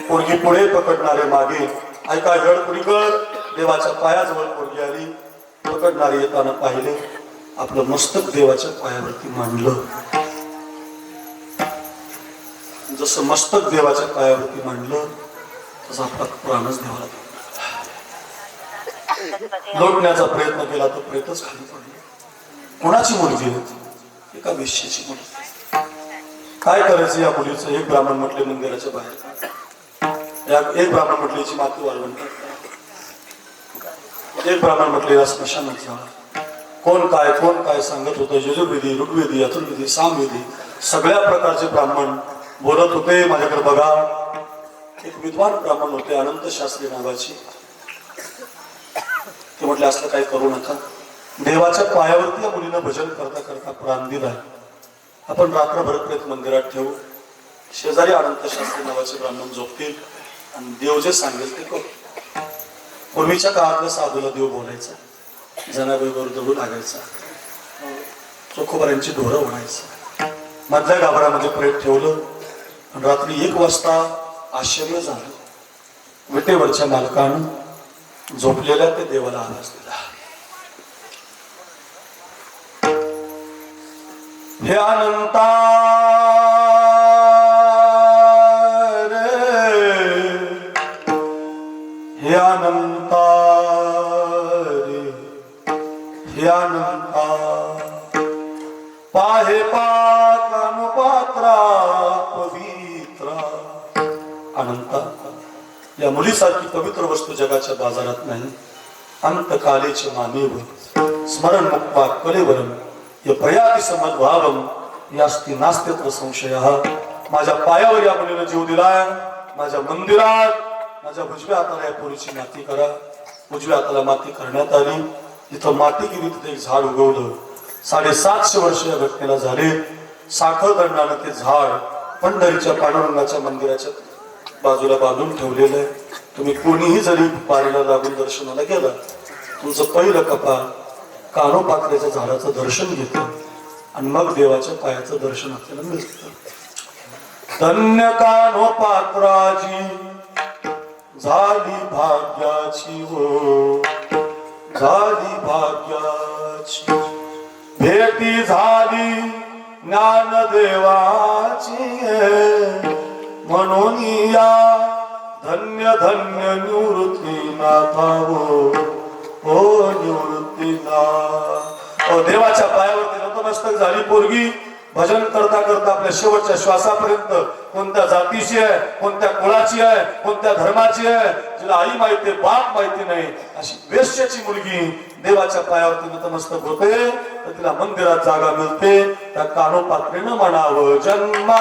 पोरगी पुढे पकडणारे मागे. ऐका हिरडपुरीकर, देवाच्या पायाजवळ पोरगी आली. पकडणारे येताना पाहिले, आपलं मस्तक देवाच्या पायावरती मांडलं. जसं मस्तक देवाच्या पायावरती मांडलं तसा आपला प्राणच देवाला लोटण्याचा प्रयत्न केला, तो प्रेतच खाली पडला. कोणाची मुलगी होती? एका वेश्येची मुलगी. काय करायचं या मुलीचं? एक ब्राह्मण म्हटले मंदिराच्या बाहेर, एक ब्राह्मण म्हटले हिची माती वाळवण टाका, एक ब्राह्मण म्हटले या स्मशानात जा. कोण काय सांगत होतं. यजुर्वेदी, ऋग्वेदी, अथर्ववेदी, सामवेदी सगळ्या प्रकारचे ब्राह्मण बोलत होते. माझ्याकडे बघा. एक विद्वान ब्राह्मण होते अनंत शास्त्री नावाची. ते म्हटले असलं काही करू नका. देवाच्या पायावरती या मुलीनं भजन करता करता प्राण दिलाय. आपण रात्रभर प्रेत मंदिरात ठेवू. शेजारी अनंत शास्त्री नावाचे ब्राह्मण झोपतील आणि देव जे सांगेल ते करू. पूर्वीच्या काळातल्या साधूला देव बोलायचा, जनाबाईवर दगडू लागायचा, चोखोबाऱ्यांची ढोरं ओढायचं. मधल्या गाभाऱ्यामध्ये प्रेत ठेवलं आणि रात्री 1 वाजता आश्चर्य झालं. विटेवरच्या मालकानं झोपलेल्या ते देवाला आवाज दिला. हे अनंता रे, हे अनंता रे, हे अनंता, पाहे पात्रानुपात्रा पवित्रा. अनंता, या मुलीसारखी पवित्र वस्तू जगाच्या बाजारात नाही. अंतकालेचे मामेव स्मरण मुक्ता कलेवरम य प्रयाति समद्भावम यास्ति नास्त्यत्र संशयः. माझ्या पायावर या मुलीनं जीव दिलाय. माझ्या मंदिरात माझ्या उजव्या हाताला या पोरीची माती करा. उजव्या हाताला माती करण्यात आली. जिथं माती गेली तिथे एक झाड उगवलं. 750 वर्ष या घटनेला झाले. साखर दंडानं ते झाड पंढरीच्या पांडुरंगाच्या मंदिराच्या बाजूला बांधून ठेवलेलं आहे. तुम्ही कोणीही जरी पारीला लागून दर्शनाला गेला, तुमचं पहिलं कपाळ कानोपात्र्याच्या झाडाचं दर्शन घेतं आणि मग देवाच्या पायाचं दर्शन आपल्याला मिळतं. धन्य कानोपात्राची झाली भाग्याची हो, झाली भाग्याची भेटी झाली ज्ञानदेवाची. म्हणून या धन्य धन्य निवृत्तीनाथा हो निवृत्तीनाथ. देवाच्या पायावरती नतमस्तक झाली पोरगी. भजन करता करता आपल्या शेवटच्या श्वासापर्यंत कोणत्या जातीची आहे, कोणत्या कुळाची आहे, कोणत्या धर्माची आहे, जिला आई माहिती बाप माहिती नाही, अशी वेश्याची मुलगी देवाच्या पायावरती नतमस्तक होते. तर तिला मंदिरात जागा मिळते. त्या कानोपात्रेनं म्हणावं जन्मा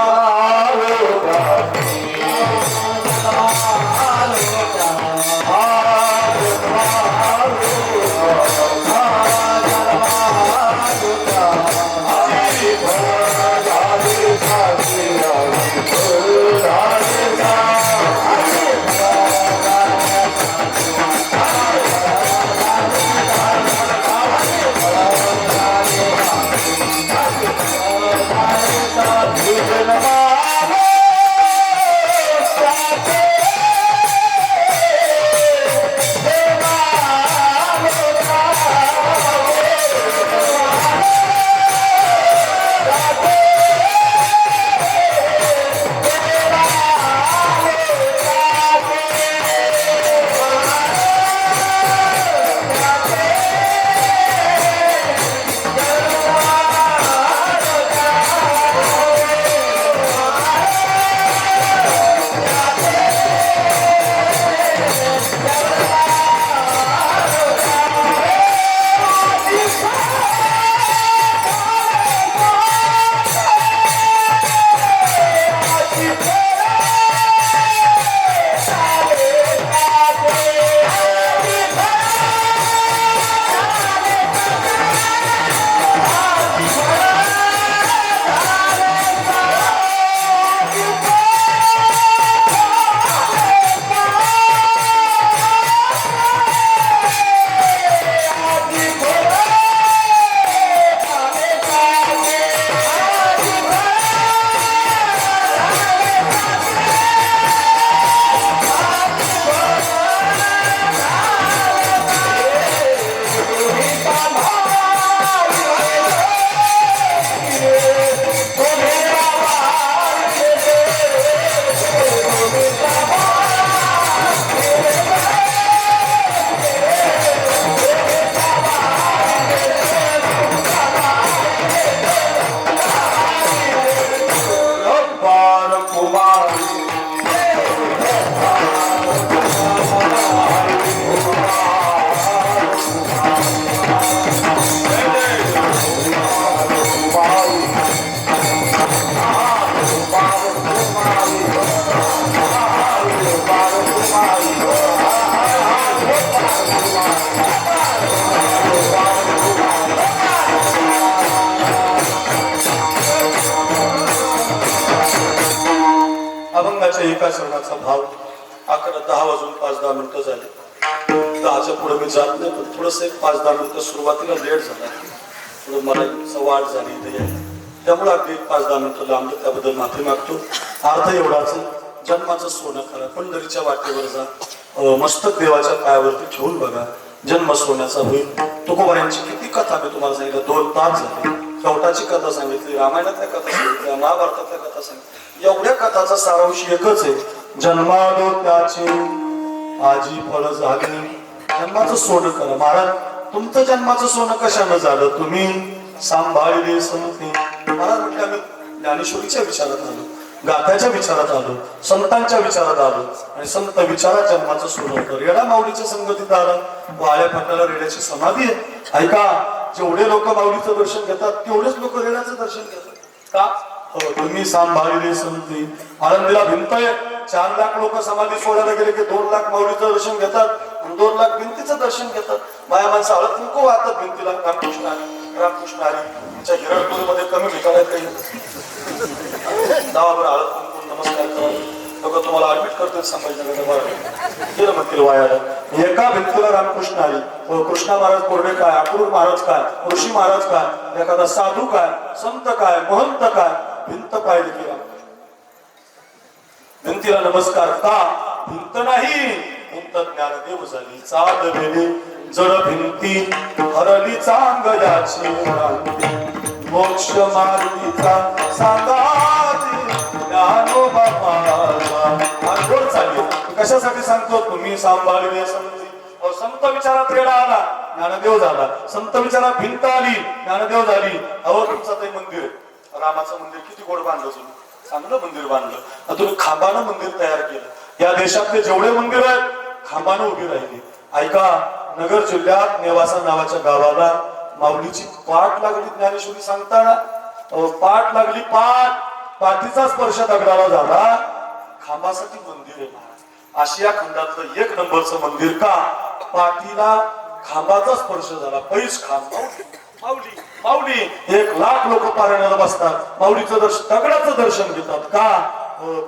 मालिका शरणाचा भाव 10 वाजून 5-10 मिनिटं झाली. 10च्या पुढे मी जात नाही, पण थोडस 5-10 मिनिटं सुरुवातीला लेट झाला. थोडं मला वाट झाली इथे यायला, त्यामुळे अगदी 5-10 मिनिटं लांबलं, त्याबद्दल माफी मागतो. अर्थ एवढाच, जन्माचं सोनं करा, पंढरीच्या वाटेवर जा, मस्तक देवाच्या पायावरती ठेवून बघा, जन्म सोन्याचा होईल. तुकोबारायांची किती कथा मी तुम्हाला सांगितलं, 2 तास झाले. कवटाची कथा सांगितली, रामायणातल्या कथा सांगितल्या, महाभारतातल्या कथा सांगितल्या. एवढ्या कथाचा सारांश एकच आहे, जन्मालो त्याचे आजी फळ झाले. जन्माचं सोनं करा. महाराज, तुमचं जन्माचं सोनं कशानं झालं? तुम्ही सांभाळले संते. महाराज म्हटलं आम्ही ज्ञानेश्वरीच्या विचारात आलो, गाथ्याच्या विचारात आलो, संतांच्या विचारात आलो, आणि संत विचारात जन्माचं सोनं होतं. रेडा माऊलीच्या संगतीत आला, वाळ्या फाट्याला रेड्याची समाधी आहे. ऐका, जेवढे लोक माऊलीचं दर्शन घेतात तेवढेच लोक रेड्याचं दर्शन घेतात का? तुम्ही सांभाळले संते. आळंदीला भिंत आहे, 4 लाख लोक समाधी सोडायला गेले की 2 लाख माऊलीचं दर्शन घेतात, 2 लाख भिंतीचं दर्शन घेतात. माया माणसं हळद कुंकू वाहतात भिंतीला, रामकृष्ण हरी, रामकृष्ण हरी. तिच्या हिरडपुरीमध्ये कमी ठिकाण आहेत काही, बरं हळद कुंकू नमस्कार करा. लोक तुम्हाला ऍडमिट करतील संभाजीनगर, केलं म्हणतील वायाला. एका भिंतीला रामकृष्ण हरी, कृष्णा महाराज कोरडे काय, अक्रूर महाराज काय, ऋषी महाराज काय, एखादा साधू काय, संत काय, महंत काय, भिंत पाहिली की भिंतीला नमस्कार का? भिंत नाही, भिंत ज्ञानदेव झाली. चाल बेली जड भिंती हरली चांग याची मोक्ष मार्गीचा सांगा ज्ञानोबा माझा. आठवण चालली. कशासाठी सांगतो? तुम्ही सांभाळले संती. संत विचारात रेडा आला, ज्ञानदेव झाला. संत विचारात भिंत आली, ज्ञानदेव झाली. अहो, तुमचं ते मंदिर आहे, रामाचं मंदिर किती गोड बांधलं तुम्ही, चांगलं मंदिर बांधलं. तुम्ही खांबानं मंदिर तयार केलं. या देशातले जेवढे मंदिर आहेत खांबानं उभी राहिली. ऐका, नगर जिल्ह्यात नेवासा नावाच्या गावाला माऊलीची पाठ लागली. ज्ञानेश्वरी सांगताना पाठ लागली, पाठीचा स्पर्श दगडाला झाला. खांबासाठी मंदिर आहे महाराज. आशिया खंडातलं 1 नंबरचं मंदिर का? पाठीला खांबाचा स्पर्श झाला. पैस खांब माऊली, माऊली. 1 लाख लोक पारायणाला बसतात, माऊलीचं दर्शन, दगडाचं दर्शन घेतात का?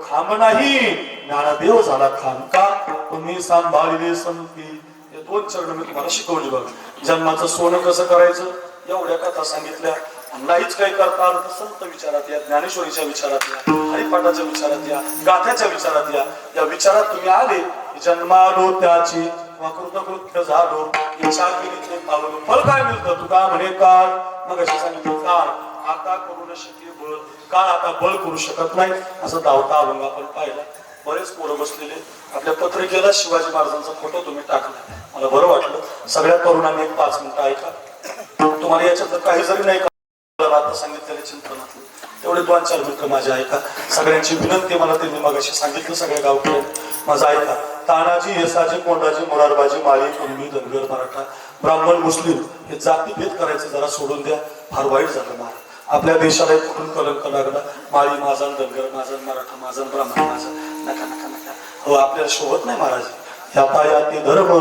खांब नाही, ज्ञानदेव झाला खांब का? तुम्ही सांभाळले संती. हे 2 चरण मी तुम्हाला शिकवली बघ. जन्माचं सोनं कसं करायचं, एवढ्या कथा सांगितल्या. नाहीच काही करता आलं तर संत विचारात या, ज्ञानेश्वरीच्या विचारात या, हरिपाठाच्या विचारात या, गाथ्याच्या विचारात या. या विचारात तुम्ही आले, जन्मालो त्याची कृतकृत्य झालो, इच्छा केली ते पावलो. फळ काय मिळतं? तुका म्हणे काळ, मग अशी सांगितलं काळ आता करू न शक्य बळ, काळ आता बळ करू शकत नाही. असं धावता अभंग आपण पाहिला. बरेच पोरं बसलेले. आपल्या पत्रिकेला शिवाजी महाराजांचा फोटो तुम्ही टाकला, मला बरं वाटलं. सगळ्या तरुणांनी 1 5 मिनिटं ऐका. तुम्हाला याच्यात काही जरी नाही आता सांगितलेल्या चिंतनातलं तेवढे 2-4 मिनिटं माझे ऐका. सगळ्यांची विनंती, मला त्यांनी मगाशी सांगितलं सगळ्या गावकडे, माझं ऐका. तानाजी, येसाजी, कोंडाजी, मोरारबाजी, माळी, कुणबी, धनगर, मराठा, ब्राह्मण, मुस्लिम हे जातीभेद करायचं जरा सोडून द्या. फार वाईट झालं महाराज. आपल्या देशाला कुठून कलंक लागला. माळी माझा, धनगर माझा, मराठा माझा, ब्राह्मण माझा. नका नका नका. हो, आपल्याला शोभत नाही महाराज. यातायाती धर्म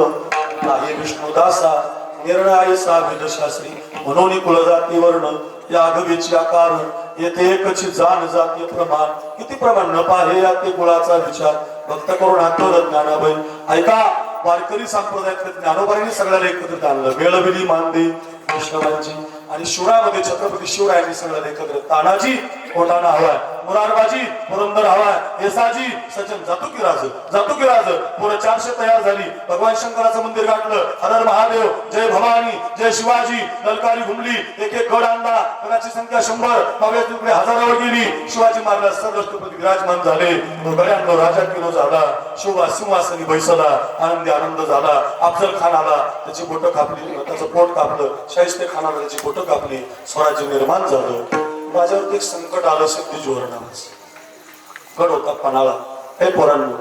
आहे विष्णुदासा, निर्णय साविद शास्त्री म्हणून कुलजाती वर्ण या आगवीची आकार येथे एकची जाण जातीय प्रमाण. किती प्रमाण न पाहे या ते कुळाचा विचार भक्त करून आत्मर ज्ञानाबाई. ऐका, वारकरी संप्रदायातल्या ज्ञानोबाईंनी सगळ्याला एकत्रित आणलं. वेळबिली मानदे वैष्णवांची आणि शिवरामध्ये छत्रपती शिवरायांनी सगळ्याला एकत्र. तानाजी कोटाणा हवाय, मुरारबाजी पुरंदर हवाय, येसाजी सचिन जातुकी राज. पुढे 400 तयार झाली. भगवान शंकराचं मंदिर गाठलं. हर हर महादेव, जय भवानी, जय शिवाजी. ललकारी घुमली. 1-1 गड आणला. गडाची संख्या 100, नव्या तुकडे हजारावर गेली. शिवाजी महाराज सर्वराष्ट्रपती विराजमान झाले. गड्यांनो राजा किलो झाला. शिवा सिंहासनी बैसला. आनंदी आनंद झाला. अफजल खान आला, त्याची बोटं कापली, त्याचं पोट कापलं. शाहिस्ते खानाला त्याची बोटं कापली. स्वराज्य निर्माण झालं. माझ्यावरती एक संकट आलं. सिद्धी जोहर नावाचं गड होता पणाला. हे पोरांनो,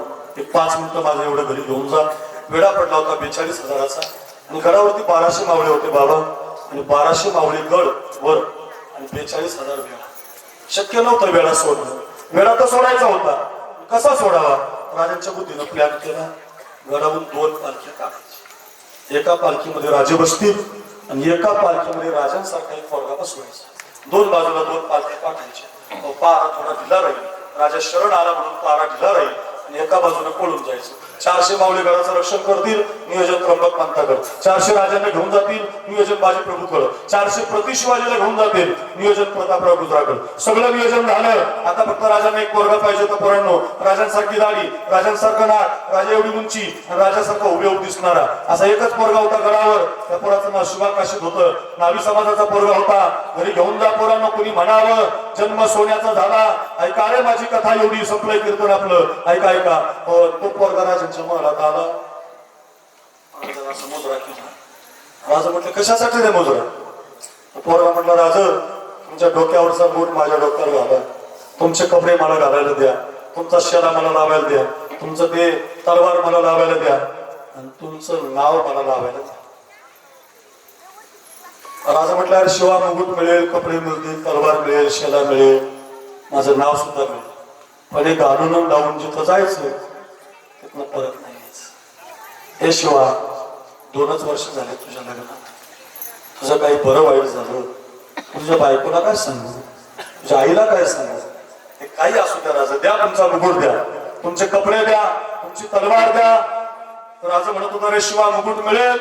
5 मिनिटं माझं एवढं घरी घेऊन जा. वेळा पडला होता 42,000चा आणि गडावरती 1200 मावळे होते बाबा. आणि 1200 मावळे गड वर आणि 42,000 वेळा. शक्य नव्हतं वेळा सोडणं. वेळा तर सोडायचा होता. कसा सोडावा? राजांच्या बुद्धीनं प्लॅन केला. गडावरून 2 पालख्या काढायच्या. एका पालखीमध्ये राजे बसतील आणि एका पालखीमध्ये राजांसारखा एक पोरगा बसवायचा. 2 बाजूला 2 पालख्या पाठायच्या. पारा थोडा ढिला राहील. राजा शरण आला म्हणून पारा ढिला राहील. आणि एका बाजूने पळून जायचं. 400 माऊली गडाचं रक्षण करतील, नियोजन त्र्यंबक पंथाकडे. 400 राजांना घेऊन जातील, नियोजन बाजी प्रभूकडे. 400 प्रति शिवाजीला घेऊन जातील, नियोजन प्रतापराव गुजराकडे. सगळं नियोजन झालं. आता फक्त राजांना एक पोरगा पाहिजे तर पोरांनो, राजांसारखी दाढी, राजांसारखं नाक, राजा एवढी उंची, राजासारखा उभे उभ दिसणारा असा एकच पोरगा होता गडावर. त्या पोराचं नाव शुभाकाशित होतं. नावी समाजाचा पोरगा होता. घरी घेऊन जा पोरांनो, कोणी म्हणावं जन्म सोन्याचा झाला. ऐका रे माझी कथा, एवढी संपलंय कीर्तन आपलं. ऐका ऐका. तो पोरगा राजांच्या महलात आला. राजाचा मुजरा केला. राजा म्हटलं कशासाठी रे मुजरा? पोरगा म्हटलं राज, तुमच्या डोक्यावरचा बूट माझ्या डोक्यावर घाला, तुमचे कपडे मला घालायला द्या, तुमचा शेला मला लावायला द्या, तुमचं ते तलवार मला लावायला द्या, आणि तुमचं नाव मला लावायला द्या. राजा म्हटलं अरे शिवा मुकुट मिळेल, कपडे मिळतील, तलवार मिळेल, शेला मिळेल, माझं नाव सुद्धा मिळेल, पण एक घालून लावून जिथं जायचं तिथनं परत नाही यायचं. हे शिवा 2च वर्ष झाले तुझ्या लग्नात, तुझं काही बरं वाईट झालं, तुझ्या बायकोला काय सांगू, तुझ्या आईला काय सांगू, हे काही असू द्या राजा, द्या तुमचा मुकुट द्या, तुमचे कपडे द्या, तुमची तलवार द्या. तर राजा म्हणत होता रे शिवा मुकुट मिळेल,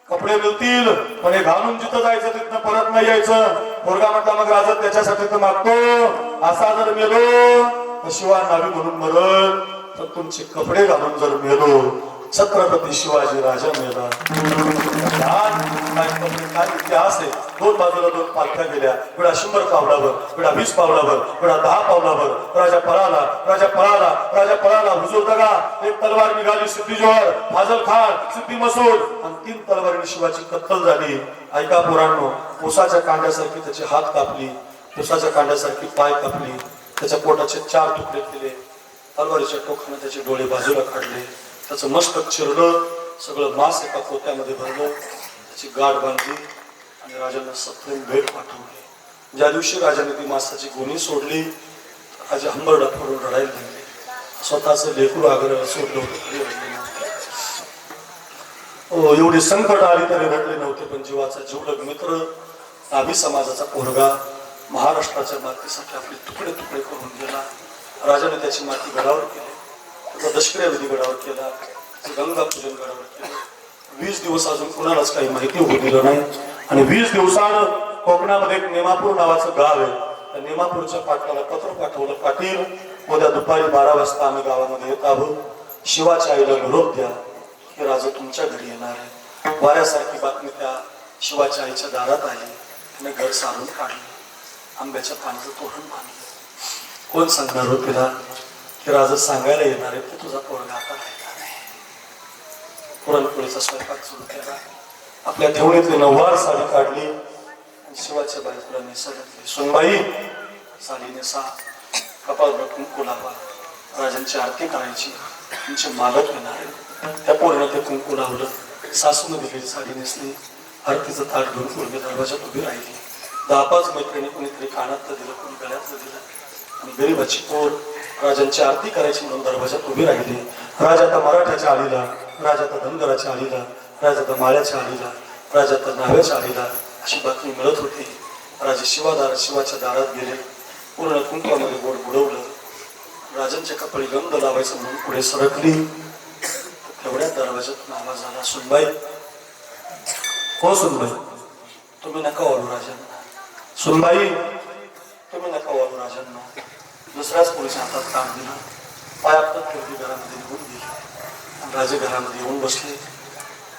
कपडे मिळतील, पण हे घालून जिथं जायचं तिथनं परत नाही यायचं. पोरगा म्हटला मग राजा त्याच्यासाठी तर मागतो, असा जर मेलो तर शिवा नावी म्हणून मरण, तर तुमचे कपडे घालून जर मेलो छत्रपती शिवाजी राजा मेला. काय इतिहास आहे. 2 बाजूला 2 पालख्या गेल्या, वेळा 100 पावलावर, वेळा 20 पावलावर, वेळा 10 पावलावर. राजा पळाला, राजा पळाला, राजा पळाला. हुजूर दगा, एक तलवार निघाली सिद्धी जोहर, फाजल खान, सिद्धी मसूद, आणि 3 तलवारीने शिवाची कत्तल झाली. ऐका पोरांनो, उसाच्या कांड्यासारखी त्याचे हात कापली, उसाच्या कांड्यासारखी पाय कापली, त्याच्या पोटाचे 4 तुकडे केले, तलवारीच्या टोकाने त्याचे डोळे बाजूला काढले, त्याचं मस्तक चिरलं, सगळं मांस एका पोत्यामध्ये भरलं, त्याची गाठ बांधली आणि राजांना सप्रेम भेट पाठवली. ज्या दिवशी राजाने ती मांसाची गोणी सोडली, राजा हंबरडा फोडून रडायला लागले. स्वतःचं लेकरू आग्रह सोडलं होतं तरी रडले नव्हते. एवढी संकट आली तरी रडले नव्हते. पण जीवाचा जीवलग मित्र, नाभी समाजाचा पोरगा महाराष्ट्राच्या मातीसाठी आपले तुकडे तुकडे करून गेला. राजाने त्याची माती गडावर केली, त्याचा दशक्रिया विधी गडावर केला, गंगा पूजन गडावर केलं. 20 दिवस अजून कुणालाच काही माहिती होऊ दिलं नाही. आणि 20 दिवसानं कोकणामध्ये एक नेमापूर नावाचं गाव आहे. त्या नेमापूरच्या पाटलाला पत्र पाठवलं, पाटील उद्या दुपारी 12 वाजता आम्ही गावामध्ये येत आहोत, शिवाच्या आईला निरोप द्या की राजा तुमच्या घरी येणार आहे. वाऱ्यासारखी बातमी त्या शिवाच्या आईच्या दारात आली. तिने घर सारून काढलं, आंब्याच्या पाण्याचं तोरण बांधलं. कोण सांगणार हो तिला की राजा सांगायला येणार आहे की तुझा पोरगा आता राहिला नाही. पुरणपोळीचा स्वयंपाक सुरू केला, आपल्या ठेवणीतली 9वार साडी काढली आणि शिवाच्या बायकोला नेसा घातली. सुनबाई साडी नेसा, कपाळावर कुंकू लावा, राजांची आरती करायची, तुमचे मालक येणार आहे. त्या पोरीनं ते कुंकू लावलं, सासूने दिलेली साडी नेसली, आरतीचं ताट घेऊन पूर्वी दरवाजात उभी राहिली. 10-5 मैत्रिणी कोणीतरी कानातलं दिलं, कोणी गळ्यातलं दिलं, आणि गरीबाची पोर राजांची आरती करायची म्हणून दरवाजात उभी राहिली. राजा तर मराठ्याच्या आळीला, राजा तर धनगराच्या आळीला, राजा तर माळ्याच्या आळीला, राजा तर नाव्याच्या आळीला अशी बातमी मिळत होती. राजे शिवाच्या दारात गेले, पूर्ण कुंकवामध्ये बोट बुडवलं. राजांच्या कपाळी गंध लावायचं म्हणून पुढे सरकली, तेवढ्या दरवाजातून आवाज आला, सुनबाई, हो सुनबाई, तुम्ही नका वाढू राजांना. सुनबाई, तुम्ही नका वाढू राजांना. दुसऱ्याच पोलीस हातात काम दिलं, पायापत ठेवली, घरामध्ये निघून गेली. राजे घरामध्ये येऊन बसले,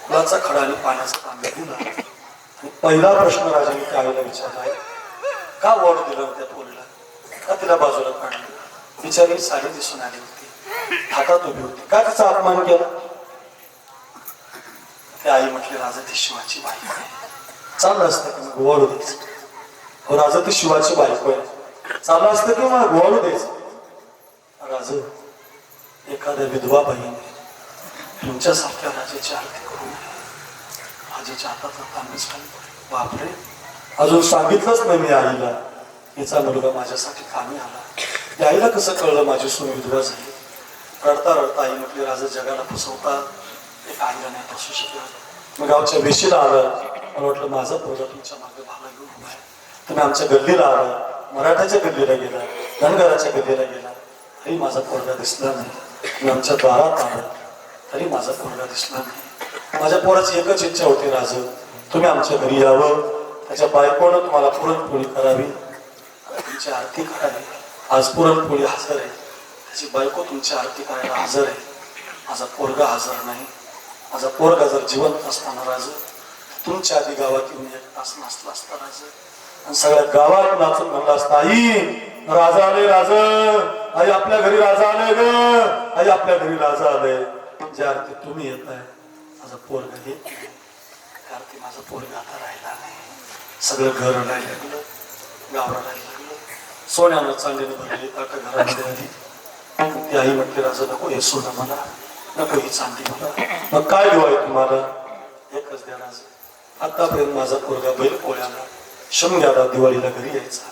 फुलाचा खडा आणि पाण्याचा तांब्या दिला. आणि पहिला प्रश्न राजाने त्या आईला विचारला, का वाढू दिलं त्या पोरीला, का तिला बाजूला काढलं? बिचारी साडी दिसून आली होती, हातात उभी होती, का तिचा अपमान केला? त्या आई म्हटली, राजा ती शिवाची बायको आहे. चाललं असतं की मग वाढू द्यायचं. हो राजा ती शिवाची बायको आहे, चाललं असतं की मग वाढू द्यायचं. राज, एखाद्या विधवा बाईने तुमच्यासारख्या राजाची आरती करू नये. राजाच्या हातात तांबेच खाली पडले. बापरे, अजून सांगितलंच नाही मी आईला, हिचा मुलगा माझ्यासाठी कामी आला. त्या आईला कसं कळलं माझी सून विधवा झाली? रडता रडता आई म्हटली, राजा जगाला फसवता एक आईला नाही फसू शकला. मग गावच्या वेशीला आला, मला वाटलं माझा पोरगा तुमच्या मागे भाला घेऊन उभा आहे. तुम्ही आमच्या गल्लीला आला, मराठाच्या गल्लीला गेला, धनगराच्या गल्लीला गेला, तरी माझा पोरगा दिसला नाही. मी आमच्या दारात आलो तरी माझा पोरगा दिसला नाही. माझ्या पोराची एकच इच्छा होती, राज तुम्ही आमच्या घरी यावं, त्याच्या बायकोनं तुम्हाला पुरणपोळी करावी, तुमची आरती करावी. आज पुरणपोळी हजर आहे, त्याची बायको तुमची आरती करायला हजर आहे. माझा पोरगा हजर नाही. माझा पोरगा जर जिवंत असताना राज तुमच्या आधी गावात येऊन एक तास नाचला असता राज, आणि सगळ्या गावात नाचून म्हणला असता, आई राजा आले, राज आई आपल्या घरी राजा आले ग, आई आपल्या घरी राजा आले. जे आरती तुम्ही येत आहे माझा पोरगा येत नाही, त्या आरती माझा पोरगा आता राहिला नाही. सगळं घर राहायला लागलं, गाव राहायला लागलं, सोन्यानं चांदीनं भरली ताट घरामध्ये आली. ती आई म्हटली, राजा नको हे सोनं मला, नको ही चांदी मला, मग काय देऊ आहे तुम्हाला? एकच द्या राजा. आतापर्यंत माझा पोरगा बैल पोळ्याला शमग्याला दिवाळीला घरी यायचा,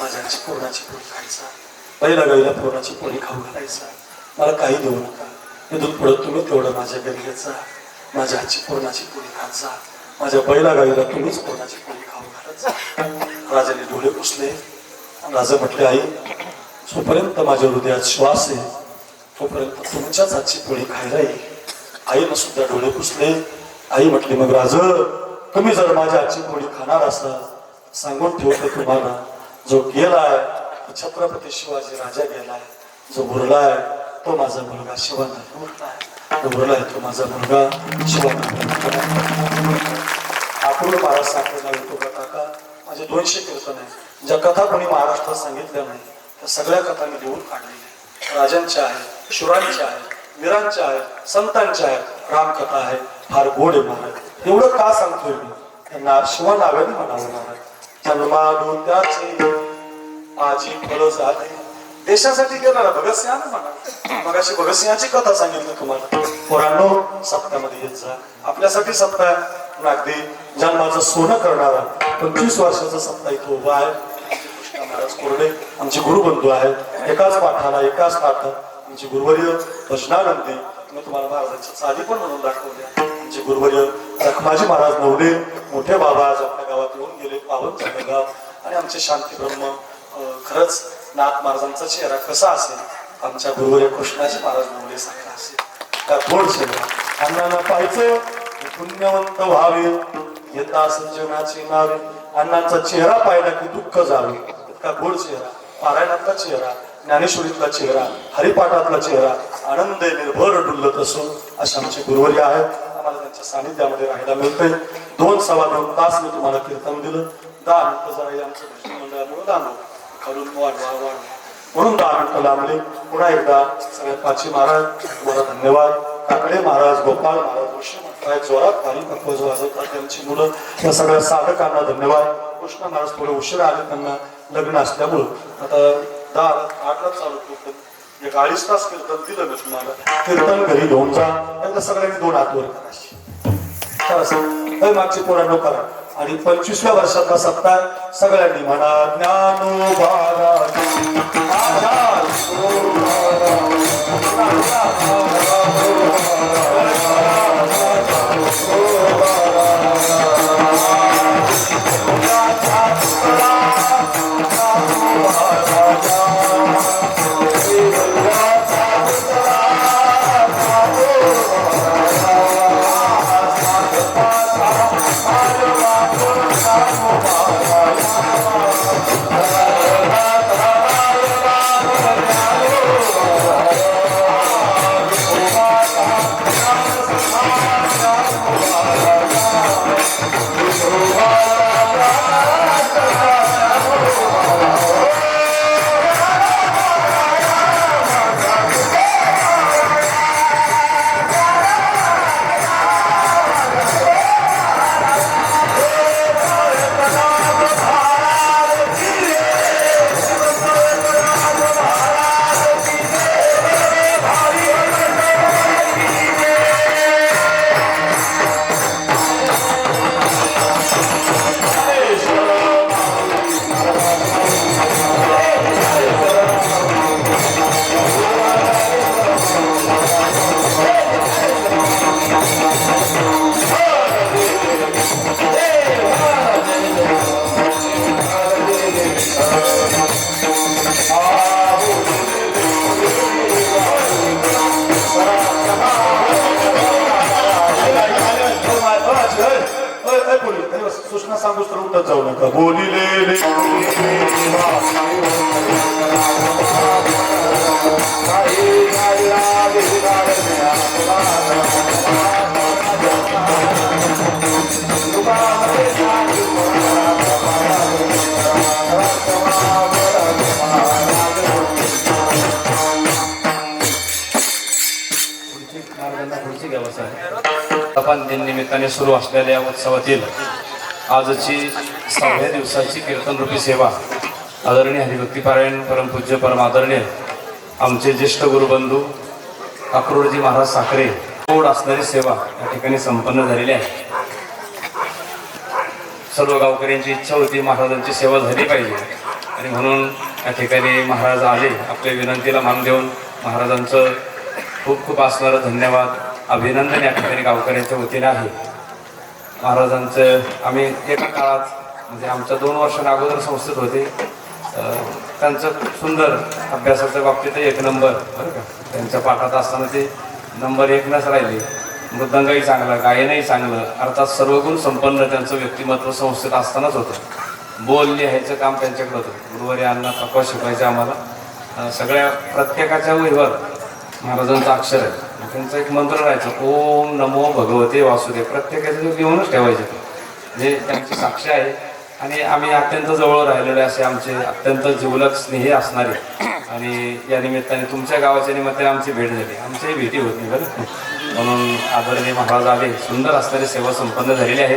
माझ्याची पुरणाची पोळी खायचा, पहिला गाईला पुरणाची पोळी खाऊ घालायचा. मला काही देऊ नका, इथून पुढे तुम्ही तेवढं माझ्या घरी यायचा, माझ्या हातची पुरणाची पोळी खात जा, माझ्या पहिला गाईला तुम्हीच पुरणाची पोळी खाऊ घालत जा. राजाने डोळे पुसले. राजा म्हटले, आई जोपर्यंत माझ्या हृदयात श्वास आहे तोपर्यंत तुमच्याच हातची पोळी खायला येईल. आईनं सुद्धा डोळे पुसले. आई म्हटली, मग राज तुम्ही जर माझ्या हातची पोळी खाणार असाल सांगून ठेवतो तुम्हाला, जो गेलाय छत्रपती शिवाजी राजा गेलाय, जो उरलाय तो माझा मुलगा शिवानंद उरलाय, जो उरलाय तो माझा मुलगा शिवानंद. आकुळ महाराज साखरेला येतो कथा, माझे 200 कीर्तन आहे. ज्या कथा कोणी महाराष्ट्रात सांगितल्या नाही त्या सगळ्या कथा मी लिहून काढलेल्या. राजांच्या आहेत, शुरांच्या आहेत, वीरांच्या आहेत, संतांच्या आहेत, रामकथा आहे. फार गोड आहे महाराज. एवढं का सांगतोय मी? त्यांना शिवनाव्याने म्हणावं महाराज. जन्मालो त्याचे आजी फळ झाले, देशासाठी गेला भगतसिंह म्हणा. मग अशी भगतसिंहाची कथा सांगितली तुम्हाला. पोरांनो सप्त्यामध्ये येत जा, आपल्यासाठी सप्ताह अगदी जन्माचं सोनं करणारा 25 वर्षाचा सप्ताह इथं उभा आहे. कृष्ण महाराज कोरडे आमचे गुरुबंधू आहेत. एकाच पाठाला एकाच पाठात आमचे गुरुवर्य भजनानंदी, मी तुम्हाला महाराजांच्या चाली पण म्हणून दाखवल्या. आमचे गुरुवर्य रखमाजी महाराज नवले मोठे बाबा आज आपल्या गावात येऊन गेले, पावन झालं गाव. आणि आमचे शांती ब्रह्म, खरंच नाथ महाराजांचा चेहरा कसा असेल, आमच्या गुरुवर्य कृष्णाजी महाराज नवले सारखा असेल. त्या थोड चेहरा अण्णांना पाहायचं, पुण्यवंत व्हावे, येता सज्जनाची नावे. अण्णांचा चेहरा पाहिला की दुःख जावे, इतका गोड चेहरा. पारायणातला चेहरा, ज्ञानेश्वरीतला चेहरा, हरिपाठातला चेहरा, आनंद निर्भर डुलत असो असे आमचे गुरुवर्य आहेत. आम्हाला त्यांच्या सानिध्यामध्ये राहायला मिळतंय. 2-2.25 तास मी तुम्हाला कीर्तन दिलं. 10 मिनिटं जरा आमचं भजन मंडळामुळे दांडो खालून वाढवा म्हणून 10 मिनिटं लांबले. पुन्हा एकदा सगळ्या पाची महाराज तुम्हाला धन्यवाद. काकडे महाराज, गोपाळ महाराज, ऋषी काय जोरात भारी पक्वज वाजवतात त्यांची मुलं, या सगळ्या साधकांना धन्यवाद. कृष्ण महाराज थोडे उशिरा आले, त्यांना लग्न असल्यामुळं आता 10-8ला चालू कीर्तन, एक 2.5 तास कीर्तन दिलं मी तुम्हाला. कीर्तन घरी घेऊन जा, त्यांना सगळ्यांनी 2 हात वर करायची. मागची पोरांनो करा. आणि 25व्या वर्षातला सप्ताह सगळ्यांनी म्हणा, ज्ञानोबा सांगूस तर उठत जाऊ नका बोलिले
आपण दिननिमित्ताने सुरू असलेल्या उत्सवातील आजची 6व्या दिवसाची कीर्तनरूपी सेवा आदरणीय हरिभक्तीपारायण परमपूज्य परम आदरणीय आमचे ज्येष्ठ गुरुबंधू अक्रोडजी महाराज साखरे गोड असणारी सेवा या ठिकाणी संपन्न झालेली आहे. सर्व गावकऱ्यांची इच्छा होती महाराजांची सेवा झाली पाहिजे आणि म्हणून या ठिकाणी महाराज आले. आपल्या विनंतीला मान देऊन महाराजांचं खूप खूप असणारं धन्यवाद अभिनंदन या ठिकाणी गावकऱ्यांच्या वतीने आहे. महाराजांचं आम्ही एका काळात म्हणजे आमच्या 2 वर्षांना अगोदर संस्थेत होते. त्यांचं सुंदर अभ्यासाच्या बाबतीत 1 नंबर बरं का. त्यांच्या पाठात असताना ते नंबर 1नच राहिले. मृदंगही चांगला, गायनही चांगलं, अर्थात सर्व गुण संपन्न त्यांचं व्यक्तिमत्व संस्थेत असतानाच होतं. बोल लिहायचं काम त्यांच्याकडे होतं. गुरुवारी अण्णा तपा शिकवायचे आम्हाला. सगळ्या प्रत्येकाच्या वहीवर महाराजांचं अक्षर आहे. त्यांचा एक मंत्र राहायचं ओम नमो भगवते वासुदेव. प्रत्येकाचं घेऊनच ठेवायचे म्हणजे त्यांची साक्ष आहे. आणि आम्ही अत्यंत जवळ राहिलेले असे आमचे अत्यंत जिवलग स्नेही असणारे आणि या निमित्ताने तुमच्या गावाच्या निमित्ताने आमची भेट झाली. आमच्याही भेटी होती बरं. म्हणून आदरणीय महाराज आले. सुंदर असणारी सेवा संपन्न झालेली आहे.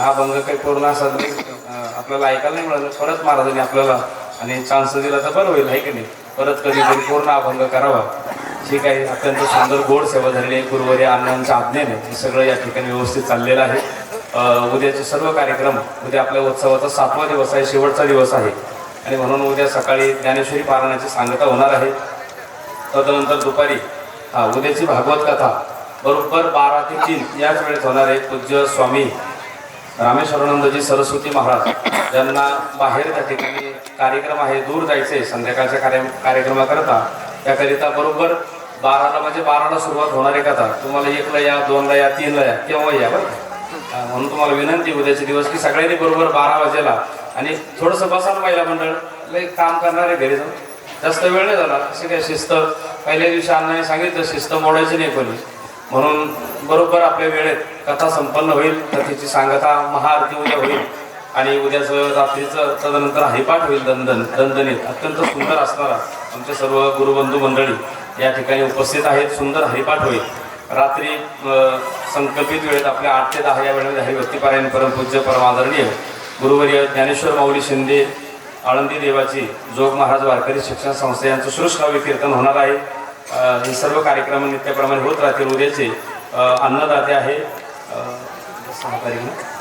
हा भंग काही पूर्ण असा आपल्याला ऐकायला नाही मिळालं. परत महाराजांनी आपल्याला आणि चान्स दिला तर बरं होईल आहे की नाही. परत कधीतरी पूर्ण अभंग करावा. ठीक आहे. अत्यंत सुंदर गोड सेवा झालेली आहे. गुरुवारी अण्णांच्या आज्ञेने हे सगळं या ठिकाणी व्यवस्थित चाललेलं आहे. उद्याचे सर्व कार्यक्रम उद्या आपल्या उत्सवाचा 7वा दिवस आहे, शेवटचा दिवस आहे आणि म्हणून उद्या सकाळी ज्ञानेश्वरी पारायणाची सांगता होणार आहे. तदनंतर दुपारी उद्याची भागवत कथा बरोबर 12 ते 3 याच वेळेत होणार आहे. पूज्य स्वामी रामेश्वरानंदजी सरस्वती महाराज ज्यांना बाहेर त्या ठिकाणी कार्यक्रम आहे, दूर जायचे संध्याकाळच्या कार्यक्रमाकरता, त्याकरिता बरोबर 12ला म्हणजे 12ला सुरुवात होणारी कथा तुम्हाला 1ला या, 2ला या, 3ला या, केव्हा या बरं. म्हणून तुम्हाला विनंती उद्याचे दिवस की सगळ्यांनी बरोबर 12 वाजेला आणि थोडंसं बसाल. महिला मंडळ लई काम करणारे घरी जाऊन जास्त वेळ नाही झाला. असे काय शिस्त पहिल्या दिवशी अण्णाने सांगितलं शिस्त मोडायची नाही कोणी. म्हणून बरोबर आपल्या वेळेत कथा संपन्न होईल. कथेची सांगता महाआरती उद्या होईल आणि उद्याचं रात्रीचं तदनंतर हरिपाठ होईल. दणदणीत अत्यंत सुंदर असणारा आमचे सर्व गुरुबंधू मंडळी या ठिकाणी उपस्थित आहेत. सुंदर हरिपाठ होईल. रात्री संकल्पित वेळेत आपल्या 8 ते 10 या वेळेमध्ये हरिभक्तीपारायण परमपूज्य परमादरणीय गुरुवर्य ज्ञानेश्वर माऊली शिंदे आळंदी देवाची जोग महाराज वारकरी शिक्षण संस्था यांचं श्रुश्राव्य कीर्तन होणार आहे. हे सर्व कार्यक्रम नित्याप्रमाणे होत राहतील. उद्याचे अन्नदाते आहे 6 तारीख